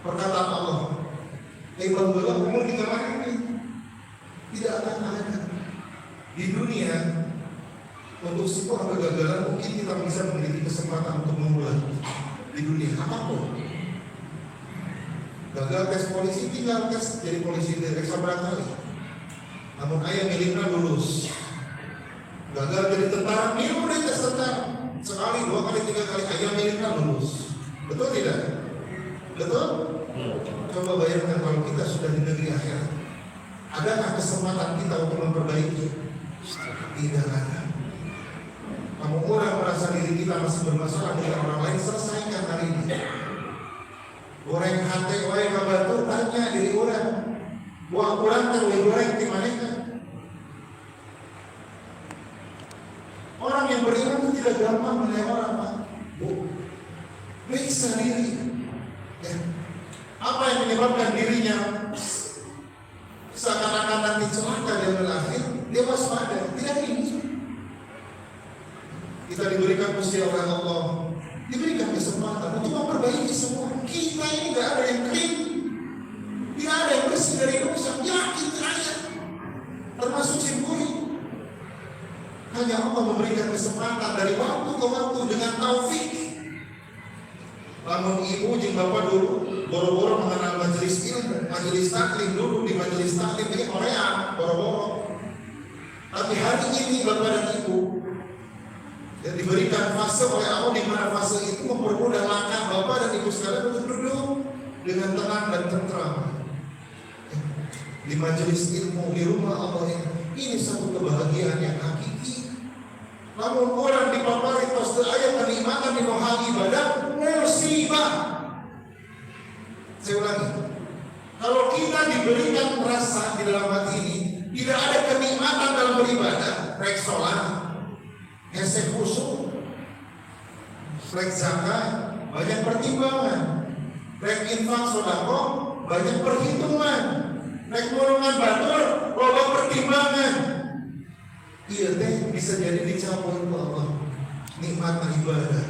Perkataan Allah, Bangga umur kita ini tidak akan ada di dunia. Untuk sebuah kegagalan mungkin kita bisa memiliki kesempatan untuk memulai. Di Gagal tes polisi, tinggal tes jadi polisi reksa berkali. Namun ayah miliknya lulus. Gagal jadi tentara, minum di tes tentara. Sekali, 2 kali, 3 kali, ayah miliknya lulus. Betul tidak? Betul? Coba bayangkan kalau kita sudah di negeri akhirat. Adakah kesempatan kita untuk memperbaiki? Tidak ada. Kamu orang merasa diri kita masih bermasalah dengan orang lain, selesaikan hari ini. Goreng hati, wae kabatu, tanya diri orang. Buah kurang goreng di mana kan? Orang yang beriman itu tidak gampang menilai orang, Pak. Periksa diri. Ya. Apa yang menyebabkan dirinya seakan-akan nanti celaka di akhir? Dia waspada. Tidak ini. Kita diberikan usia oleh Allah, diberikan kesempatan untuk memperbaiki semua. Kita ini nggak ada yang clean, tidak ada yang bersih dari dosa. Yakin saja, termasuk Simpuri. Hanya Allah memberikan kesempatan dari waktu ke waktu dengan taufik. Namun ibu jeung bapak dulu boro-boro mengenal majelis ilmu, majelis taklim dulu di majelis taklim ini Korea, boro-boro. Tapi hari ini bapak dan ibu yang diberikan fase oleh Allah di mana fase itu mempermudah langkah bapak dan ibu sekalian untuk duduk dengan tenang dan tentram di majelis ilmu di rumah Allah ini satu kebahagiaan yang hakiki. Namun orang dipapari tos ayat kenikmatan di hal ibadah musibah. Saya ulangi, kalau kita diberikan rasa di dalam hati ini tidak ada kenikmatan dalam beribadah, rek sholat, hesek khusyuk, rek zakat, banyak pertimbangan, rek infak sedekah, banyak perhitungan, rek golongan batur, loba pertimbangan. Iya teh bisa jadi dicampur oleh Allah nikmat ibadah.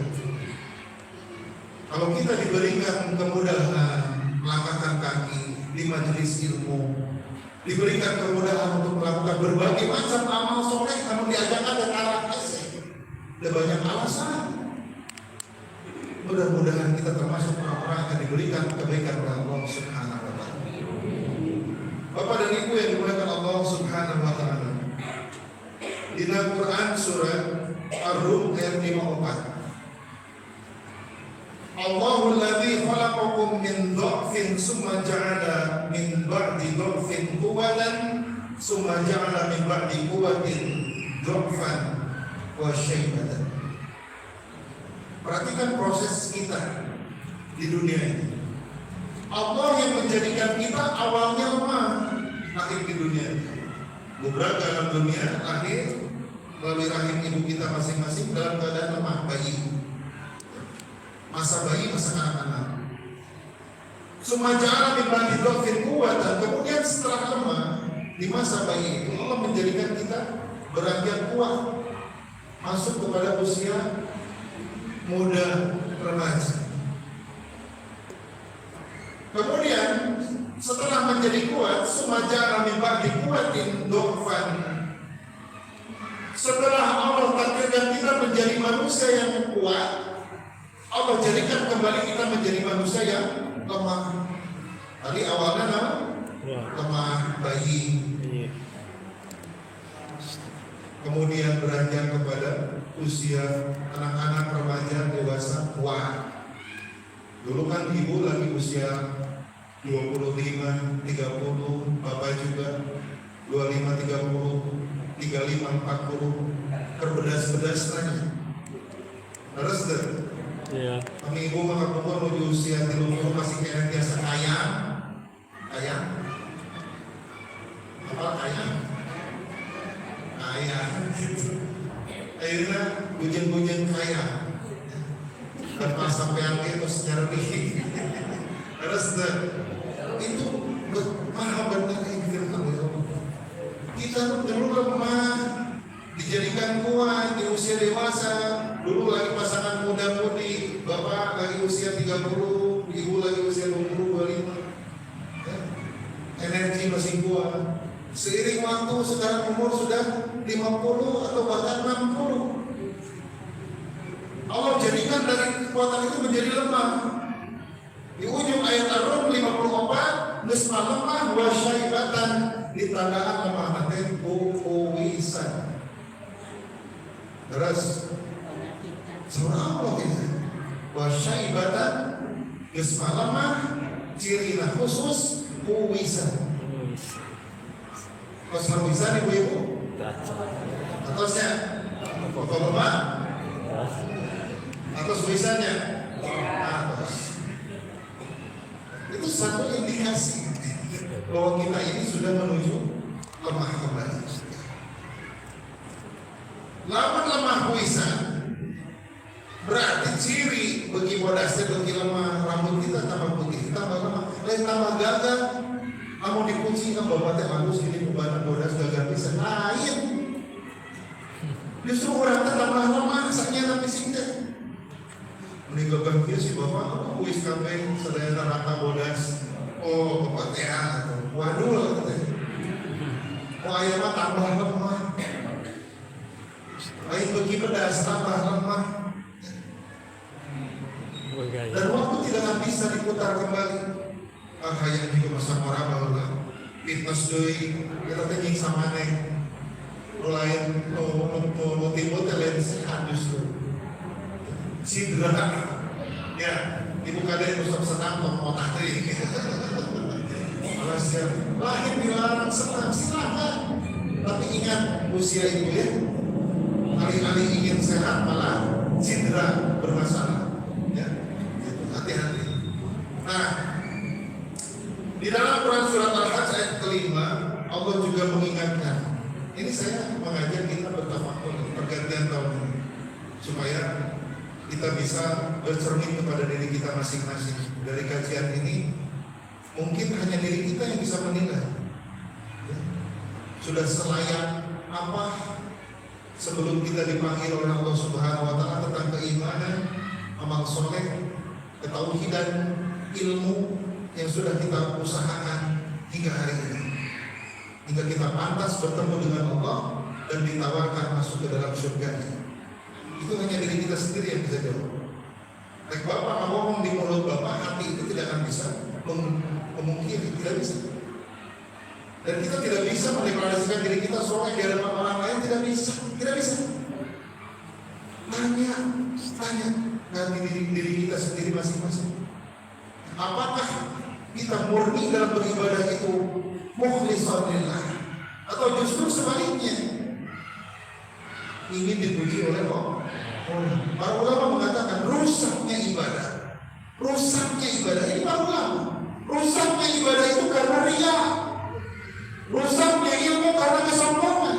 Kalau kita diberikan kemudahan melangkahkan kaki di majelis ilmu, diberikan kemudahan untuk melakukan berbagai macam amal soleh, namun diajarkan dan arah esek, ada banyak alasan. Mudah-mudahan kita termasuk orang-orang yang diberikan kebaikan oleh Allah Subhanahu wa Ta'ala. Bapak dan Ibu yang dimuliakan Allah Subhanahu wa Ta'ala, di dalam Quran surat Ar-Rum ayat 54, Allahul ladzi khalaqakum min dha'fin summa ja'ala min ba'di dha'fin quwwatan summa ja'ala min ba'di quwwatin dha'fan wa syaibatan. Perhatikan proses kita di dunia ini. Allah yang menjadikan kita awalnya lemah, akhir di dunia ini. Bukan dalam dunia lahir melalui rahim ibu kita masing-masing dalam keadaan lemah, bayi, masa bayi, masa kanak-kanak. Sumaja'ala min ba'di dha'fin quwwatan, kemudian setelah lemah di masa bayi itu Allah menjadikan kita beranjak kuat masuk kepada usia muda remaja. Kemudian setelah menjadi kuat, sumaja'ala min ba'di quwwatin dha'fan. Setelah Allah takdirkan kita menjadi manusia yang kuat, Allah jadikan kembali kita menjadi manusia yang lemah. Tadi awalnya lemah bayi, kemudian beranjak kepada usia anak-anak, remaja, dewasa, kuat. Dulu kan ibu lagi usia 25, 30, bapak juga 25, 30, 35, 40, terbedas-bedas lagi. Terus deh. Iya. Kami ibu maka umur menuju usia 30 masih kayak biasa kaya. Apa kaya? Kaya. Akhirnya bujen-bujen kaya. Dan pas sampai itu secara fisik. Terus deh. Itu paham benar firman Allah. Kita dulu lemah, dijadikan kuat di usia dewasa. Dulu lagi pasangan muda-mudi, bapak lagi usia 30, ibu lagi usia 20, 25. Ya. Energi masih kuat. Seiring waktu sekarang umur sudah 50 atau bahkan 60. Allah jadikan dari kekuatan itu menjadi lemah. Di ujung ayat Ar-Rum 54, geus lemah wa syaibatan ditandaan lemah teh kuwisan. Terus surah Allah ini wa syaibatan geus lemah cirina khusus kuwisan. Kos kuwisan ibu-ibu. Atasnya foto lemah. Atas kuwisannya. Atas. Itu satu indikasi bahwa kita ini sudah menuju lemah kembali. Lawan lemah kuisan berarti ciri bagi bodasnya bagi lemah rambut kita tambah putih, tambah lemah, lain tambah gagal. Kamu dikunci kan bapak teh bagus ini beban bodas gagal bisa lain. Justru orang tambah lemah saknya tapi singkat. Ini gagal dia si bapak kuis kabeh sedaya neraka bodas. Oh bapak teh waduh katanya. Oh aya mah tambah lemah. Lain bagi pedas tambah lemah. Dan waktu tidak bisa diputar kembali. Hayang juga masa orang bahwa fitness deui kita teh nying samane. Lain nu timbul teh lain sehat justru. Sidra ya ibu kadang usap senang otak teh. Alas ya lahir dilarang senang silakan. Tapi ingat usia ibu ya. Alih-alih ingin sehat malah cedera bermasalah. Ya, itu hati-hati. Nah, di dalam Quran surat Al-Hajj ayat kelima, Allah juga mengingatkan. Ini saya mengajak kita bertafakur pergantian tahun ini, supaya kita bisa bercermin kepada diri kita masing-masing. Dari kajian ini, mungkin hanya diri kita yang bisa menilai. Ya. Sudah selayak apa sebelum kita dipanggil oleh Allah Subhanahu wa taala tentang keimanan, amal soleh, ketauhidan, ilmu yang sudah kita usahakan hingga hari ini. Hingga kita pantas bertemu dengan Allah dan ditawarkan masuk ke dalam surga. Itu hanya diri kita sendiri yang bisa jawab. Baik Bapak ngomong di mulut Bapak, hati itu tidak akan bisa memungkiri, tidak bisa. Dan kita tidak bisa mendeklarasikan diri kita soleh di hadapan orang lain, tidak bisa. Tanya diri kita sendiri masing-masing. Apakah kita murni dalam beribadah itu mukhlishan lillah, atau justru sebaliknya ingin dipuji oleh Allah? Para ulama mengatakan rusaknya ibadah ini para ulama. Rusaknya ibadah itu karena riya. Rusaknya ilmu karena kesombongan.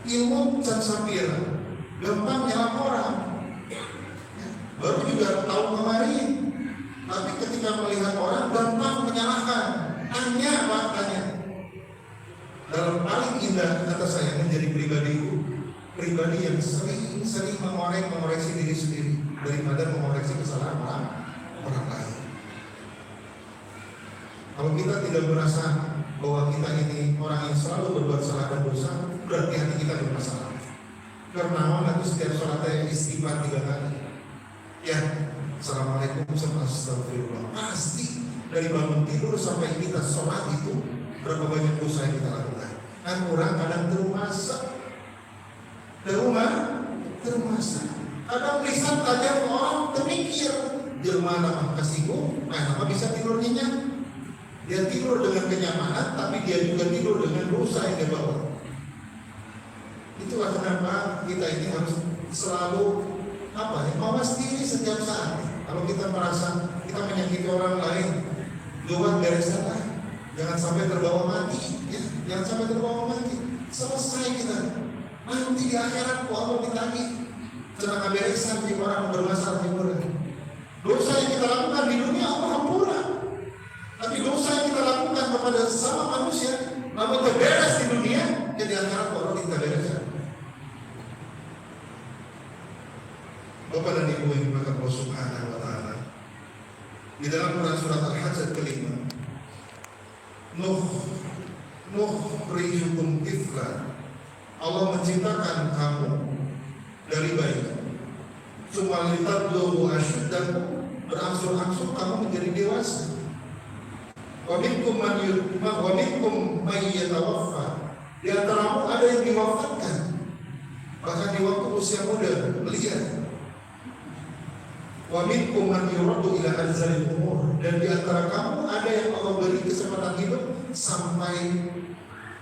Ilmu can sapira, gampang nyerang orang. Baru juga tahu kemarin, tapi ketika melihat orang gampang menyalahkan. Tanya. Dalam paling indah kata saya menjadi pribadi yang sering mengoreksi diri sendiri daripada mengoreksi kesalahan orang lain. Kalau kita tidak merasa bahwa kita ini orang yang selalu berbuat salah dan dosa, berarti hati kita bermasalah. Karena itu setiap sholatnya istighfar 3 kali. Ya, assalamualaikum astagfirullah. Pasti dari bangun tidur sampai kita sholat itu berapa banyak dosa yang kita lakukan. Kan orang kadang terumasa. Kadang lisan tajam orang termikir. Jelma nama kasihku, apa bisa tidur nyenyak? Dia tidur dengan kenyamanan, tapi dia juga tidur dengan dosa yang dia bawa. Itulah kenapa kita ini harus selalu mawas diri setiap saat. Kalau kita merasa kita menyakiti orang lain, buat beresan lah. Jangan sampai terbawa mati, ya. Jangan sampai terbawa mati. Selesai kita. Nanti di akhirat Allah ditagih. Cenah beresan di orang bermasalah di murid. Dosa yang kita lakukan di dunia Allah ampura. Tapi dosa yang kita lakukan kepada sesama manusia, namun terberes di dunia, jadi akhirat Allah kita bereskan. Bapak dan Ibu yang dimuliakan Allah Subhanahu wa taala. Di dalam Quran surat Al-Hajj kelima, nukhrijukum tiflan. Allah menciptakan kamu dari bayi. cuma litabluhu asyuddakum, berangsur-angsur kamu menjadi dewasa. Wa minkum man yatawaffa, di antaramu ada yang diwafatkan bahkan di waktu usia muda belia. Wa minkum man yuraddu ila arzalil umur, dan di antara kamu ada yang Allah beri kesempatan hidup sampai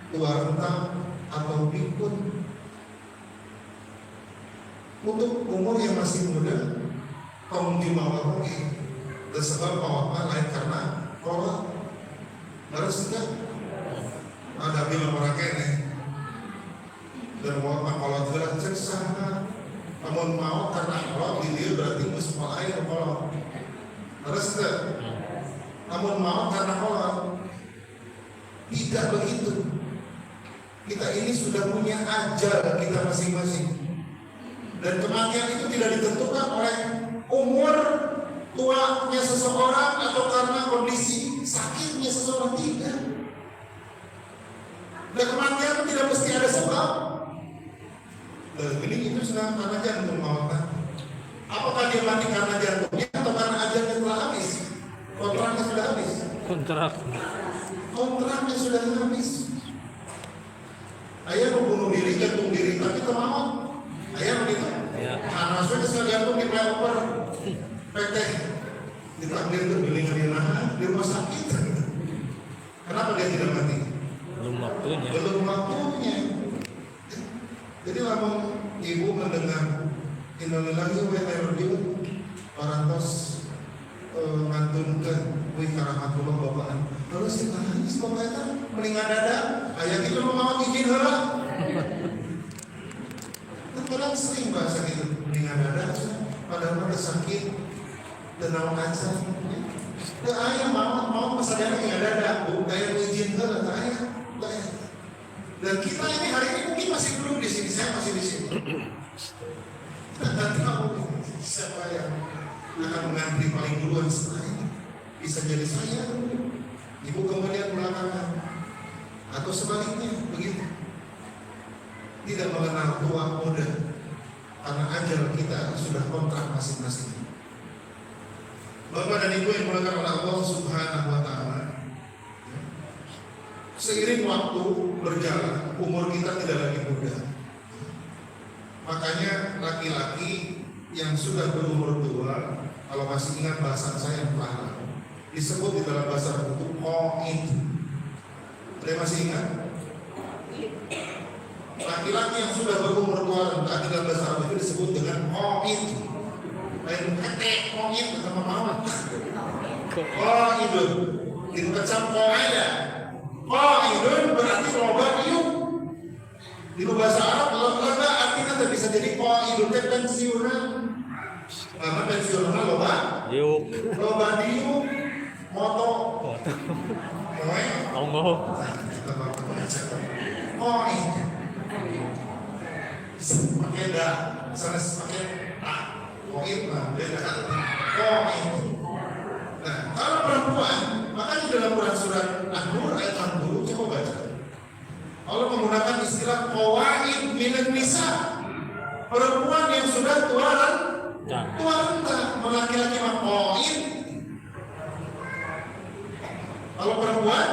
tua renta atau pikun. Untuk umur yang masih muda, kaum dimawar mungkin sebab mawar lain karena kolot harus tidak ada bilang orang kene dan mawar kolot berat ceksa. Namun mau karena kolot dia berarti musuh air kolot harus tidak. Namun mau karena kolot tidak begitu. Kita ini sudah punya ajal kita masing-masing. Dan kematian itu tidak ditentukan oleh umur tuanya seseorang atau karena kondisi sakitnya seseorang, tidak. Dan kematian tidak mesti ada sebab. Ini itu sedang karena jantung mawar. Apakah dia mati karena jantungnya atau karena ajalnya telah habis? Kontraknya sudah habis. Kontraknya sudah habis. Ayah mau bunuh diri, jantung diri, tapi termawar. Ayah begitu? Ya. Karena sudah sekali jantung di flyover PT ditakdir itu di rumah sakit. Kenapa dia tidak mati? Belum waktunya. Jadi lamun ibu mendengar innalillahi wa inna ilaihi raji'un parantos ngantunkeun kuwi karahatullah bapaan. Terus si nangis bapak eta meningan dada, aya kitu mah izin heula. Orang sering bahasa gitu, meningan dada, padahal ada sakit dan nawan aja. Ya ayah mau pesadana meningan dada, kayak izin ke kata ayah. Dan kita ini hari ini mungkin masih belum di sini, saya masih di sini. Nanti kamu siapa yang akan mengantri paling duluan setelah ini? Bisa jadi saya, ibu kemudian belakangan, atau sebaliknya begitu. Tidak mengenal tua muda karena ajal kita sudah kontrak masing-masing. Bapak dan Ibu yang dimuliakan oleh Allah Subhanahu wa taala, seiring waktu berjalan, umur kita tidak lagi muda. Makanya laki-laki yang sudah berumur tua, kalau masih ingat bahasan saya yang telah disebut di dalam bahasa Arab itu qaid. Ada yang masih ingat? Laki-laki yang sudah berumur tua renta di dalam bahasa Arab itu disebut dengan qaid. Lain kata qaid sama mawar. Qaidun. Itu kecam qaida. Qaidun berarti loba iuk. Di bahasa Arab loba artinya tidak bisa jadi qaidun pensiunan. Karena pensiunan loba iuk. Loba iuk. Moto. Onggo. Qaid. Pakai dah, sana pakai koin lah, beda koin. Nah, kalau perempuan, makanya dalam Quran surat An-Nur ayat 60 coba baca. Allah menggunakan istilah qawaid minan nisa, perempuan yang sudah tua renta, laki-laki mah qaid. Kalau perempuan,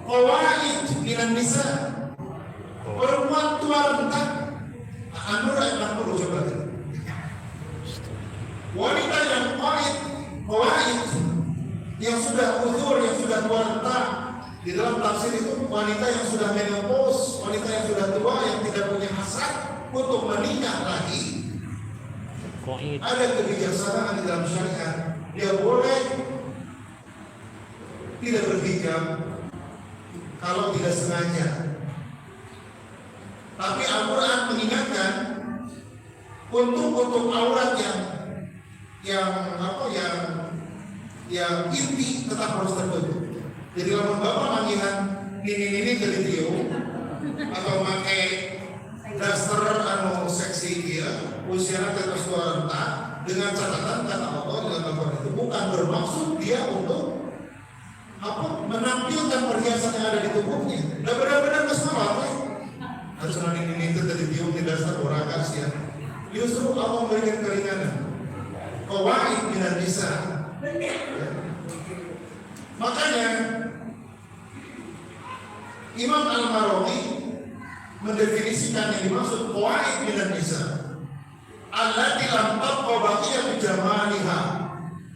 qawaid minan nisa, perempuan tua renta. An-Nur ayat 60 coba. Wanita yang qawaid yang sudah uzur, yang sudah tua renta, di dalam tafsir itu wanita yang sudah menopause, wanita yang sudah tua yang tidak punya hasrat untuk menikah lagi. Ada kebijaksanaan di dalam syariat, dia boleh tidak berhijab kalau tidak sengaja. Tapi Al-Quran mengingatkan untuk aurat yang inti tetap harus tertutup. Jadi kalau bapak manggihan ini jadi tiung atau pakai daster anu seksi dia usianya terus tua renta, dengan catatan kata Allah dalam Al-Quran itu bukan bermaksud dia untuk menampilkan perhiasan yang ada di tubuhnya. Dan benar-benar kesalah. Asuran ini itu dari tiung di dasar orang kasihan. Justru Allah memberikan keringanan. minan nisa. Makanya Imam Al-Marawi mendefinisikan yang dimaksud qawaid minan nisa allati lam tabqa baqiyatu jamaliha.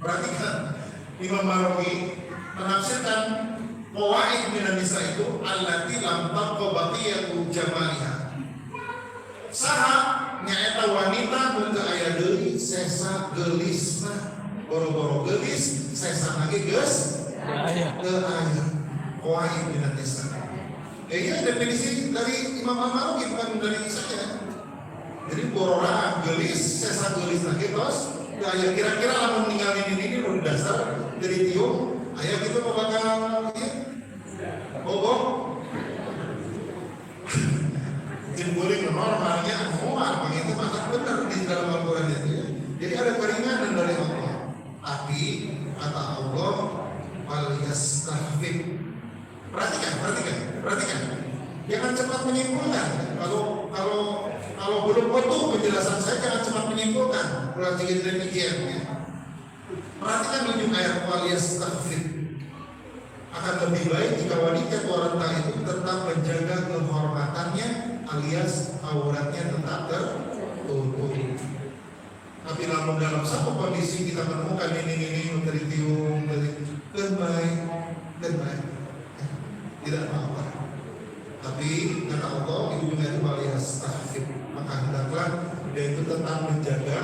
Perhatikan, Imam Marawi menafsirkan qawaid minan nisa itu allati lam tabqa baqiyatu jamaliha. Saha nyaeta wanita mun teu aya deui sesa geulisna, boro-boro geulis sesa lagi geus teu aya. Qawaid minan nisa. Ini definisi dari Imam Al-Marawi, bukan dari saya. Jadi borora gelis sesa geulis lagi terus ya kira-kira lamun ninggalin ini udah dasar dari tiung aya gitu bakal ya bobok jembuling normalnya muar begitu maka benar di dalam Al-Quran itu ya. Jadi ada keringanan dari Allah, tapi kata Allah wal yastahfif. Perhatikan, jangan cepat menyimpulkan. Kalau belum utuh penjelasan saya, jangan cepat menyimpulkan. Perhatikan demikian ya. Perhatikan ujung ayat wal yastahfif. Akan lebih baik jika wanita atau wanita itu tetap menjaga kehormatannya alias auratnya tetap tertutup. Tapi namun dalam satu kondisi kita menemukan ini dari tiung dari terbaik, tidak apa-apa. Tapi kata Allah ujungnya itu wal yastahfif. Maka hendaklah dia itu tetap menjaga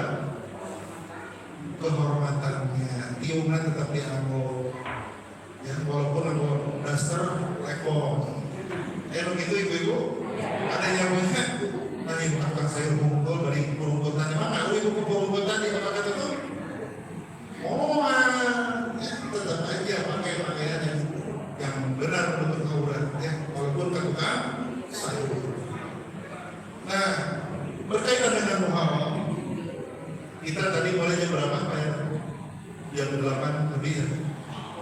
kehormatannya. Tiungan tetap dianggo. Ya, walaupun aku daster lekong. Begitu ibu-ibu. Ada yang punya nanti akan saya kumpul dari perumputan. Mana ibu perumputan di kota itu? Ya, tetap aja pakai pakaian yang benar menutup aurat. Ya, walaupun ketukang sayur. Nah, berkaitan dengan Muharram, kita tadi mulai jam berapa Pak ya? Jam 8 lebih ya.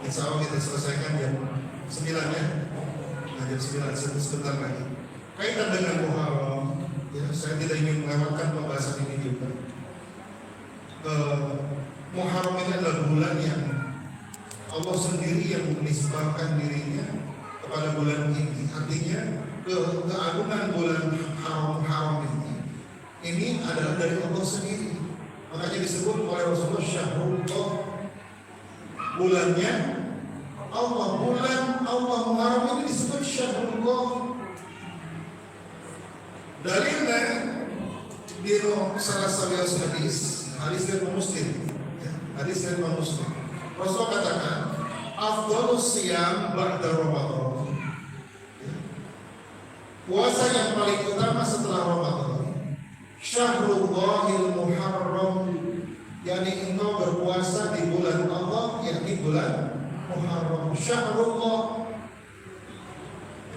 Insya Allah kita selesaikan jam 9 ya. Nah, jam 9 sebentar lagi. Kaitan dengan Muharram, ya, saya tidak ingin melewatkan pembahasan ini juga. Muharram ini adalah bulan yang Allah sendiri yang menisbahkan dirinya kepada bulan ini. Artinya keagungan bulan haram ini adalah dari Allah sendiri. Makanya disebut oleh Rasulullah Syahrullah, bulannya Allah. Bulan Allah Muharram ini disebut Syahrullah. Dalilnya di salah satu hadis dari Muslim. Hadis dari Muslim. Rasulullah katakan, afdhalus siyam ba'da Ramadan. Puasa yang paling utama setelah Ramadan. Syahrullahil Muharram, yakni engkau berpuasa di bulan Allah, yakni bulan Muharram. Syahrullah,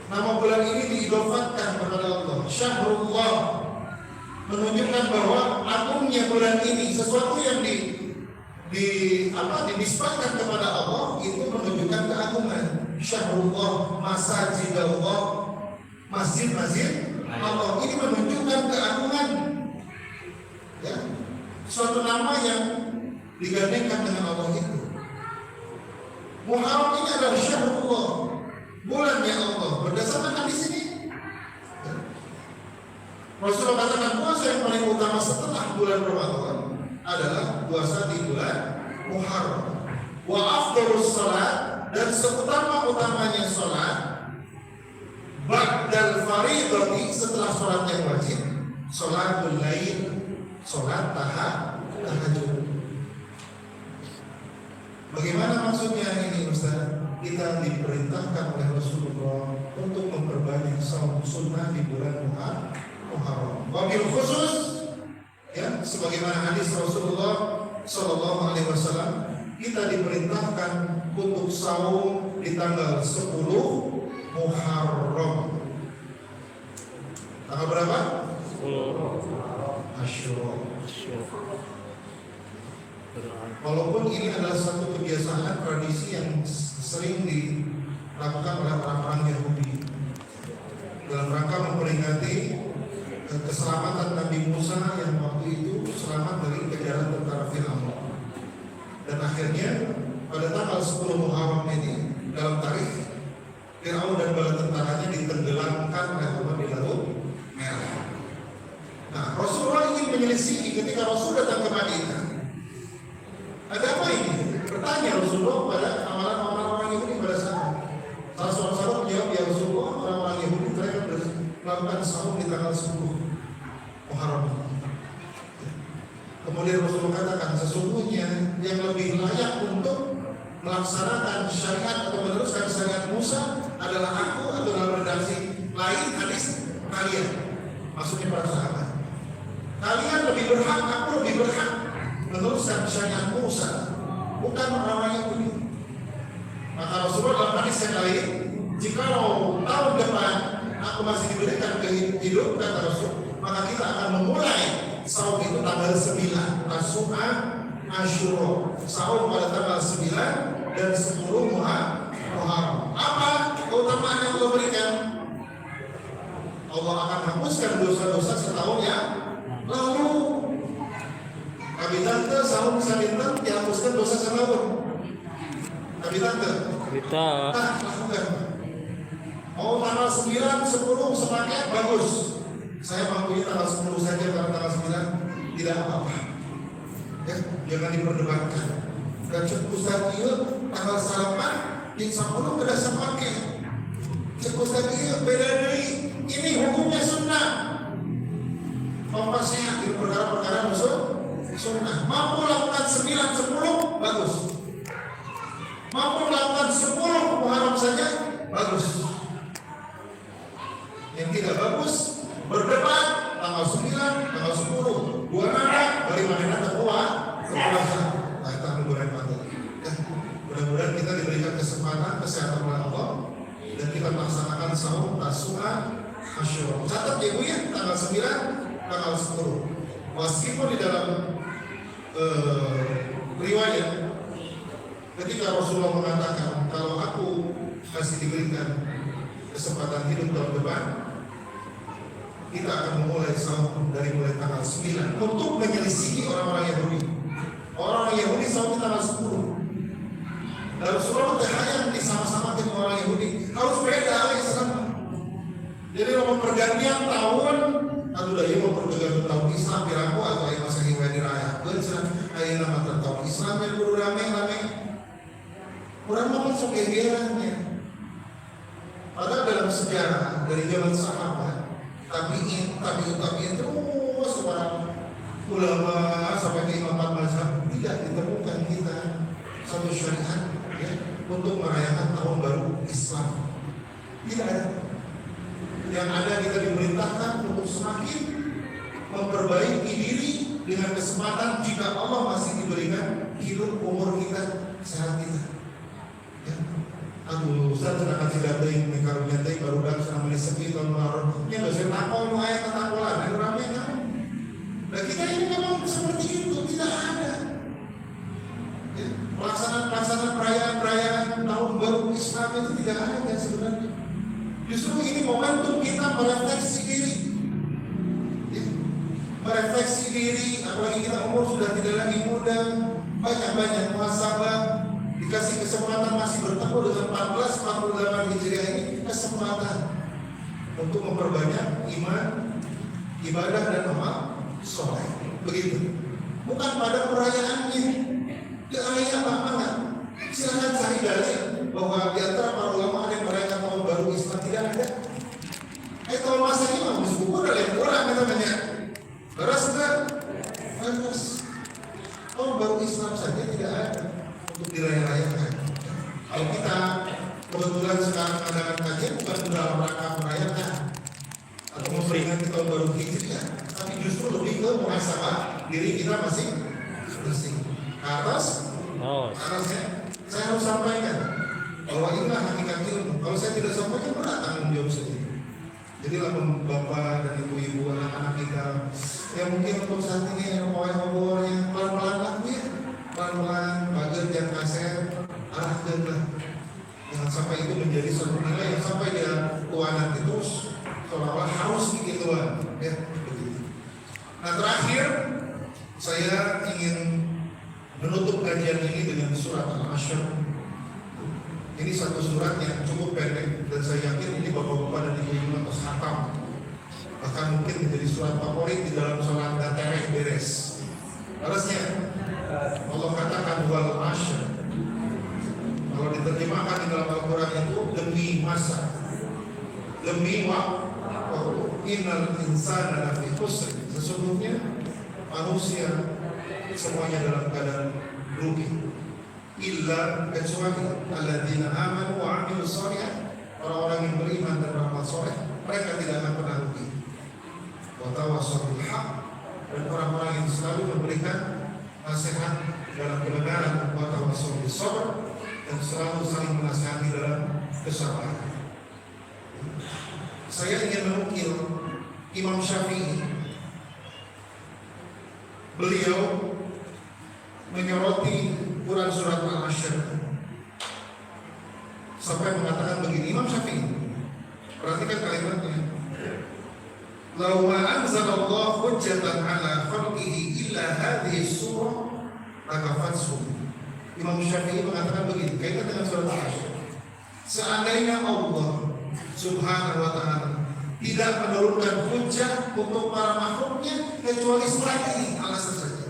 nama bulan ini diidofatkan kepada Allah. Syahrullah menunjukkan bahwa agungnya bulan ini, sesuatu yang dinisbahkan kepada Allah itu menunjukkan keagungan. Syahrullah, masajid Allah, masjid-masjid Allah, ini menunjukkan keagungan. Ya, suatu nama yang digandengkan dengan Allah itu. Muharram ini adalah Syahrullah, bulannya Allah. Berdasarkan hadis ini, ya, Rasulullah katakan puasa yang paling utama setelah bulan Ramadan adalah puasa di bulan Muharram. Wa afdhalus salat, dan seutama-utamanya salat ba'dal fardhati, setelah salat yang wajib, salatul lail, salat tahajud. Bagaimana maksudnya ini Ustaz? Kita diperintahkan oleh Rasulullah untuk memperbanyak saum sunnah di bulan Muharram. Wabil khusus, ya, sebagaimana hadis Rasulullah Sallallahu Alaihi Wasallam, kita diperintahkan untuk saum di tanggal 10 Muharram. Tanggal berapa? 10 Asyura. Walaupun ini adalah satu kebiasaan tradisi yang sering dilakukan oleh orang-orang Yahudi dalam rangka memperingati keselamatan Nabi Musa yang waktu itu selamat dari kejaran tentara Firaun. sesungguhnya pada tanggal 10 Muharram ini dalam tarikh Fir'aun dan bala tentaranya ditenggelamkan oleh Allah di Laut Merah. Nah, Rasulullah ingin menyelisih ketika Rasul datang ke Madinah. Ada apa ini? Bertanya Rasulullah pada amalan orang-orang Yahudi pada saat. Salah seorang sahabat menjawab, ya Rasulullah, orang-orang Yahudi mereka melakukan sahur di tanggal 10 Muharram. Kemudian Rasulullah katakan, sesungguhnya yang lebih layak untuk melaksanakan syariat atau meneruskan syariat Musa adalah aku atau dalam redaksi lain hadis kalian. Maksudnya para sahabat. Kalian lebih berhak, aku lebih berhak meneruskan syariat Musa, bukan orang-orang Yahudi. Maka Rasulullah dalam hadis yang lain, jikalau tahun depan aku masih diberikan kehidupan, kata Rasul, maka kita akan memulai saum itu tanggal 9 Tasu'a Asyura, saum pada tanggal 9 dan 10 Muharram. Apa keutamaan yang Allah berikan? Allah akan hapuskan dosa-dosa setahun yang lalu. Abi tante saum sabinten dihapuskan dosa setahun. Abi tante Kita lakukan. Mau tanggal 9, 10 sepaket bagus. Saya mampunya tanggal 10 saja karena tanggal 9 tidak apa-apa. Ya, jangan diperdebatkan. Dan Ustaz iya tanggal salaman di 10 beda sepaket. Ustaz iya beda dari ini hukumnya sunnah. Kompasnya di perkara-perkara musuh sunnah. Mampu lakukan 9, 10 bagus. Mampu melakukan 10 Muharram saja bagus. Yang tidak bagus berdebat tanggal 9, tanggal 10, 2 nada, dari mana terkuat berpuasa. Nah, kita menggunakan materi. Mudah-mudahan kita diberikan kesempatan kesehatan oleh Allah dan kita melaksanakan saum Tasu'a Asyura. Catat ya Bu ya, tanggal 9, tanggal 10. Meskipun di dalam riwayat ketika Rasulullah mengatakan kalau aku masih diberikan kesempatan hidup tahun depan, kita akan memulai saum dari mulai tanggal 9 untuk menyelisihi orang-orang Yahudi. Orang Yahudi saum di tanggal 10. Dan Rasulullah yang disama-sama dengan orang Yahudi harus beda Islam. Jadi mau pergantian tahun, atau dah mau pergantian tahun Islam piraku atau yang masa hiwai dirayakan, ayo nama tahun Islam yang guru rame-rame. Orang mau masuk gegerannya. Padahal dalam sejarah dari zaman sahabat, tabi'in terus para ulama sampai ke imam mazhab tidak ditemukan kita satu syariat ya, untuk merayakan tahun baru Islam. Tidak ada. Yang ada kita diperintahkan untuk semakin memperbaiki diri dengan kesempatan jika Allah masih diberikan hidup umur kita sehat kita. Ya. Aduh, Ustaz sudah kasih data yang mengkarunia tadi baru dah sama disepi tahun baru. Ya, saya takut mau ayat ketakulan, itu ramai kan? Dan kita ini memang seperti itu, tidak ada. Ya. Pelaksanaan perayaan tahun baru Islam itu tidak ada sebenarnya. Justru ini momentum kita merefleksi diri, ya. Merefleksi diri, apalagi kita umur sudah tidak lagi muda, banyak-banyak muhasabah. Dikasih kesempatan masih bertemu dengan 1448 Hijriah ini, kesempatan untuk memperbanyak iman, ibadah dan amal soleh. Begitu. Bukan pada perayaannya. Ayat apa? Silakan cari dalil bahwa di antara para ulama ada yang merayakan tahun baru Islam, tidak ada. Kalau masa ini mah buku udah lihat orang namanya. Beras enggak? Beras. Tahun baru Islam saja tidak ada untuk diraya-rayakan. Kalau kita kebetulan sekarang adakan kajian bukan dalam rangka merayakan atau memperingati tahun baru Hijriah, tapi justru lebih ke muhasabah diri kita masih bersih. Atas saya harus sampaikan bahwa inilah hakikat ilmu. Kalau saya tidak sampaikan berat tanggung jawab sendiri. Jadilah bapak dan ibu-ibu anak-anak kita yang mungkin untuk saat ini yang mau yang pelan-pelan laku ya, pelan-pelan bager jangan kaset arahkanlah. Jangan sampai itu menjadi suatu nilai yang sampai dia tuanan itu seolah-olah harus bikin tuan ya begitu. Nah terakhir saya ingin menutup kajian ini dengan surat Al-Hasyr. Ini satu surat yang cukup pendek dan saya yakin ini bapak-bapak dan ibu-ibu atas hatam. Bahkan mungkin menjadi surat favorit di dalam sholat dan tereh beres. Harusnya Allah katakan wal Hasyr. Kalau diterjemahkan di dalam Al-Quran itu demi masa, demi waktu. Innal insana lafi khusr. Sesungguhnya manusia semuanya dalam keadaan rugi. Illa kecuali alladzina amanu wa amilus shalihat, orang-orang yang beriman dan beramal soleh, mereka tidak akan pernah rugi. Wa tawassaw bil haqq, dan orang-orang yang selalu memberikan nasihat dalam kebenaran, wa tawassaw bis sabr, dan selalu saling menasihati dalam kesabaran. Saya ingin menukil Imam Syafi'i. Beliau menyoroti Quran surat Al-Hasyr sampai mengatakan begini. Imam Syafi'i, perhatikan kalimatnya. Lau ma anzalallahu hujjatan ala khalqihi illa hadhihi surah lakafatsu. Imam Syafi'i mengatakan begini, kaitan dengan surat Al-Hasyr. Seandainya Allah Subhanahu wa ta'ala tidak menurunkan hujjah untuk para makhluknya kecuali surat ini, alasan saja,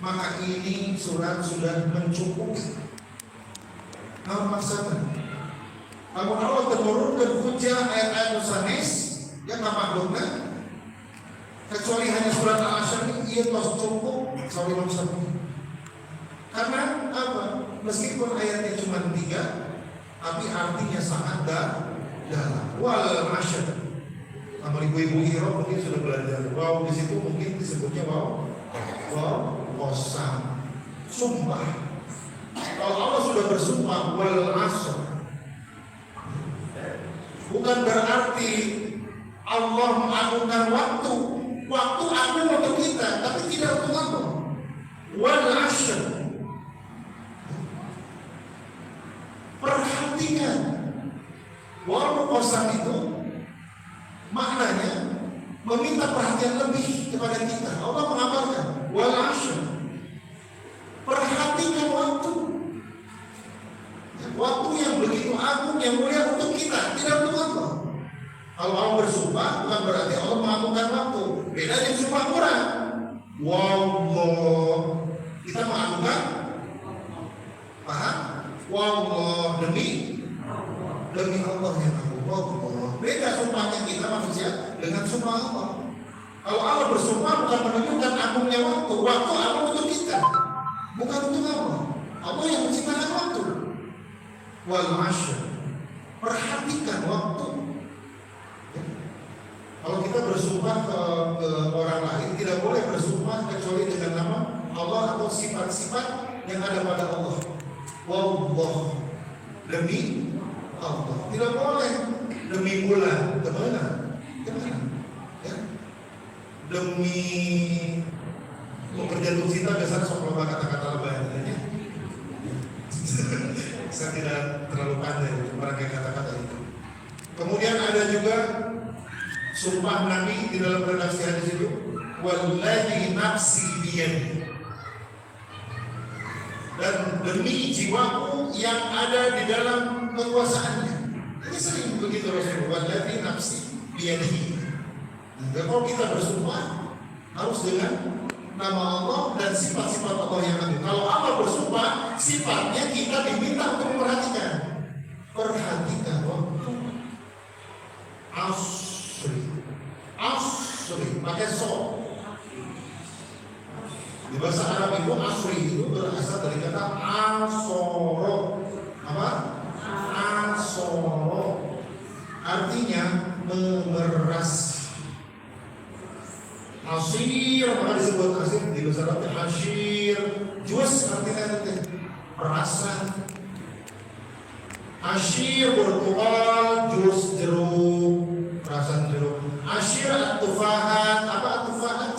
maka ini surat sudah mencukupi. Namun maksudnya, namun Allah menurunkan hujjah ayat-ayat musanis yang makhluknya kecuali hanya surat Al-Hasyr ini, ia telah cukup. Sorry maksudnya, karena apa? Meskipun ayatnya cuma 3, tapi artinya sangat dalam. Wal Hasyr. Sama ibu-ibu Irob mungkin sudah belajar. Wow, di situ mungkin disebutnya wow kosam, sumpah. Kalau Allah sudah bersumpah wal asr, bukan berarti Allah mengagungkan waktu agung untuk kita, tapi tidak untuk Allah. Wal asr, perhatikan, wal kosam itu maknanya meminta perhatian lebih kepada kita. Allah mengabarkan wal ashr, perhatikan waktu yang begitu agung, yang mulia untuk kita, tidak untuk Allah. Kalau Allah bersumpah bukan berarti Allah mengagungkan waktu. Beda dengan sumpah Quran. Wallah, kita mengagungkan, paham? Wallah, demi Allah yang agung. Wallah, beda sumpahnya kita manusia dengan sumpah Allah. Kalau Allah bersumpah bukan menunjukkan agungnya waktu agung untuk kita, bukan untuk Allah. Allah yang menciptakan waktu. Wal ashr, perhatikan waktu. Kalau kita bersumpah ke orang lain, tidak boleh bersumpah kecuali dengan nama Allah atau sifat-sifat yang ada pada Allah. Wallah, demi Allah. Tidak boleh demi bulan, kemana? Ya? Demi pekerjaan kita biasanya sok loba kata-kata lebaran ya. Saya tidak terlalu pandai untuk merangkai kata-kata itu. Kemudian ada juga sumpah Nabi di dalam redaksi hadis itu, wallahi nafsi biyadihi, dan demi jiwaku yang ada di dalam kekuasaannya. Ini sering begitu Rasulullah, wallahi nafsi biyadihi. Dan kalau kita bersumpah harus dengan nama Allah dan sifat-sifat Allah yang ada. Kalau Allah bersumpah, sifatnya kita diminta untuk memperhatikan. Perhatikan waktu. Asri, pakai so. Di bahasa Arab itu asri itu berasal dari kata asoro. Apa? Asoro. Artinya memeras. Asir, maka disebut asir di bahasa Arab asyir. Jus artinya perasan. Asyir bertual, jus jeruk, perasan jeruk. Asyir at-tufahat, apa at-tufahat?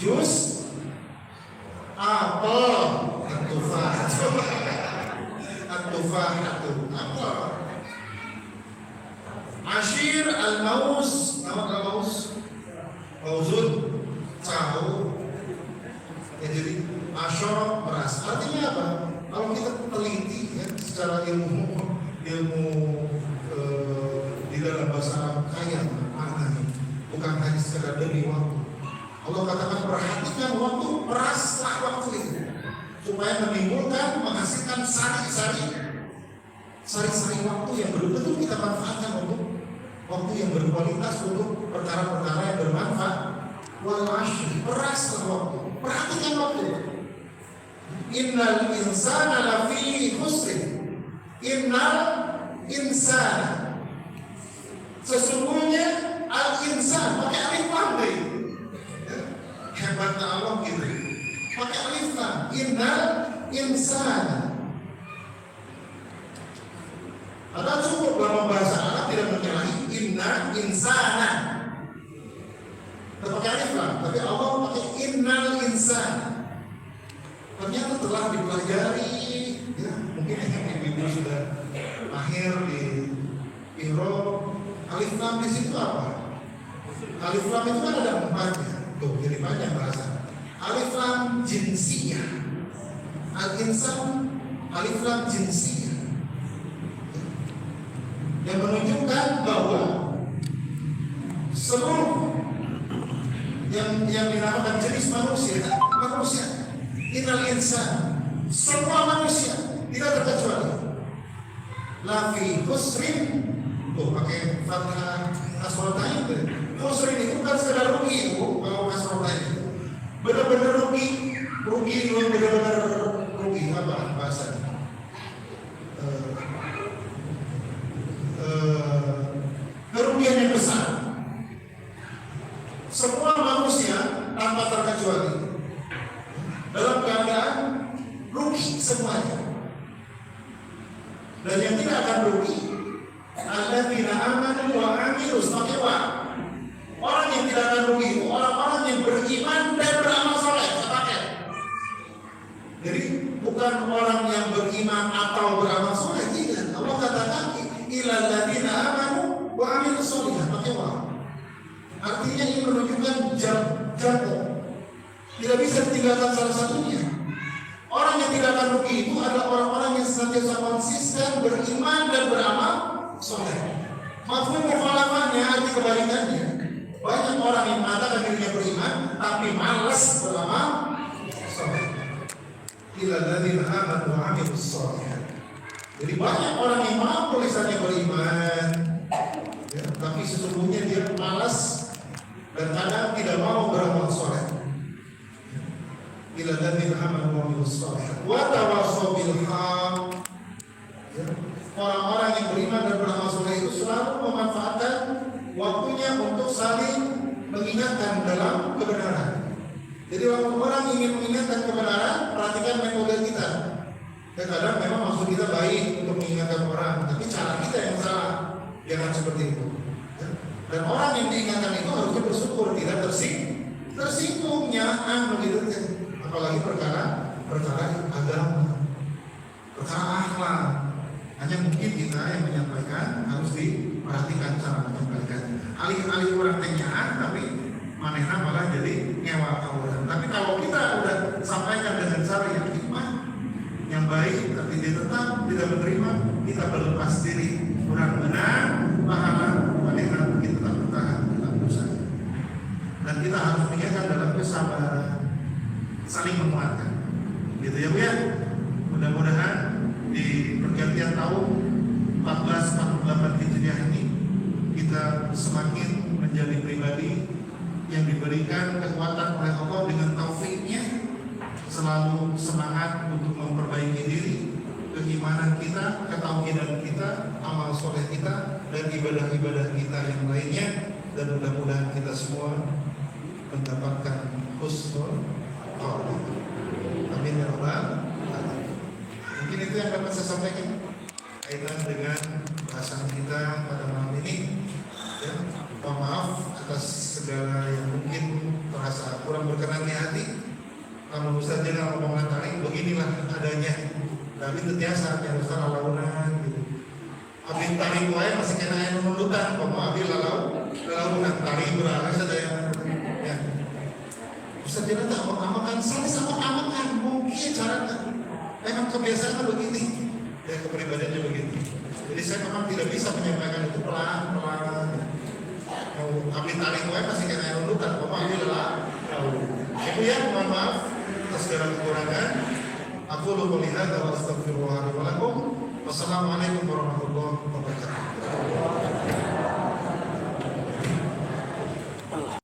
Jus apel, at-tufahat. At-tufahat itu apa? Asyir al-maus, apa al-maus? Mauzun, tahu. Ya, jadi Asyara meras. Artinya apa? Kalau kita teliti ya secara ilmu di dalam bahasa Arab kaya maknanya, bukan hanya sekedar demi waktu. Allah katakan perhatikan waktu, peraslah waktu itu supaya menimbulkan, menghasilkan sari-sari waktu yang betul-betul kita manfaatkan untuk waktu yang berkualitas untuk perkara-perkara yang bermanfaat. Wal ashri, peraslah waktu, perhatikan waktu. Innal insana lafi khusrin. Innal insana, sesungguhnya al-insan pakai alif lam deh. Hebatnya Allah gitu. Pakai alif lam. Innal insana. Padahal cukup dalam bahasa Arab tidak menyalahi inna insana. Pakai alif lam, tapi Allah pakai innal insana. Ternyata telah dipelajari, ya, mungkin ibu sudah akhir di Irob. Alif lam di situ apa? Alif lam itu kan ada empatnya. Tuh, jadi banyak bahasa. Alif lam jinsiyah. Al-insan alif lam jinsiyah. Yang menunjukkan bahwa seluruh yang dinamakan jenis manusia, innal insan, semua manusia tidak terkecuali lafi khusrin. Tuh pakai fathah asrotain. Khusrin itu bukan sekedar rugi itu, kalau asrotain itu benar-benar rugi itu benar-benar rugi. Apa bahasanya? Kerugian yang besar. Semua manusia tanpa terkecuali dalam keadaan rugi semuanya. Dan yang tidak akan rugi alladzina amanu wa amilus shalihat. Orang yang tidak akan rugi itu orang-orang yang beriman dan beramal saleh. Sepaket. Jadi bukan orang yang beriman atau beramal saleh, tidak. Allah katakan ilal ladzina amanu wa amilus shalihat. Pakai wa. Artinya ini menunjukkan jamu. Tidak bisa ditinggalkan salah satunya. Orang yang tidak akan rugi itu adalah orang-orang yang senantiasa konsisten beriman dan beramal soleh. Mafhum mukhalafahnya arti kebalikannya. Banyak orang yang mengatakan dirinya beriman tapi malas beramal soleh. Illa ladzina amanu wa amilus shalihat. Jadi banyak orang yang mampu lisannya beriman, ya, tapi sesungguhnya dia malas dan kadang tidak mau beramal soleh. Ila ladzina amanu wa amilus shalihat wa tawassaw bil haqq. Orang-orang yang beriman dan beramal saleh itu selalu memanfaatkan waktunya untuk saling mengingatkan dalam kebenaran. Jadi waktu orang ingin mengingatkan kebenaran, perhatikan metode kita. Kadang memang maksud kita baik untuk mengingatkan orang, tapi cara kita yang salah. Jangan seperti itu. Dan orang yang diingatkan itu harusnya bersyukur, tidak tersinggungnya begitu. Apalagi perkara agama, perkara akhlak. Hanya mungkin kita yang menyampaikan harus diperhatikan cara menyampaikan. Alih-alih orang tenyaan, tapi manehna malah jadi nyewa orang. Tapi kalau kita udah sampaikan dengan cara yang hikmah, yang baik, tapi dia tetap tidak menerima, kita berlepas diri. Mudah-mudahan pahala manehna kita tetap bertahan dalam dosa. Dan kita harus mengingatkan dalam kesabaran, saling menguatkan, gitu ya Bu ya. Mudah-mudahan di pergantian tahun 1448 Hijriah ini kita semakin menjadi pribadi yang diberikan kekuatan oleh Allah dengan taufiknya, selalu semangat untuk memperbaiki diri, keimanan kita, ketauhidan kita, amal soleh kita, dan ibadah-ibadah kita yang lainnya. Dan mudah-mudahan kita semua mendapatkan husnul khotimah. Amin ya rabbal alamin. Mungkin itu yang dapat saya sampaikan kaitan dengan bahasan kita pada malam ini. Ya, mohon maaf atas segala yang mungkin terasa kurang berkenan di hati. Kalau Ustaz Jenderal omongan tadi beginilah adanya. Tapi tetiasa yang Ustaz launan gitu. Abin tari wae masih kena yang menundukan, komo abin launan tari berarti saja ya. Sejenak tak amak-amakan, saling sama amakan, mungkin caranya. Memang kebiasaan begini, ya kepribadiannya begitu. Jadi saya memang tidak bisa menyampaikan itu pelan-pelan. Mau ambil tarik gue masih kena lulukan, bapak ambil lah. Ibu ya, mohon maaf atas segala kekurangan. Aku lupa lihat dan astagfirullahaladzim. Wassalamualaikum warahmatullahi wabarakatuh.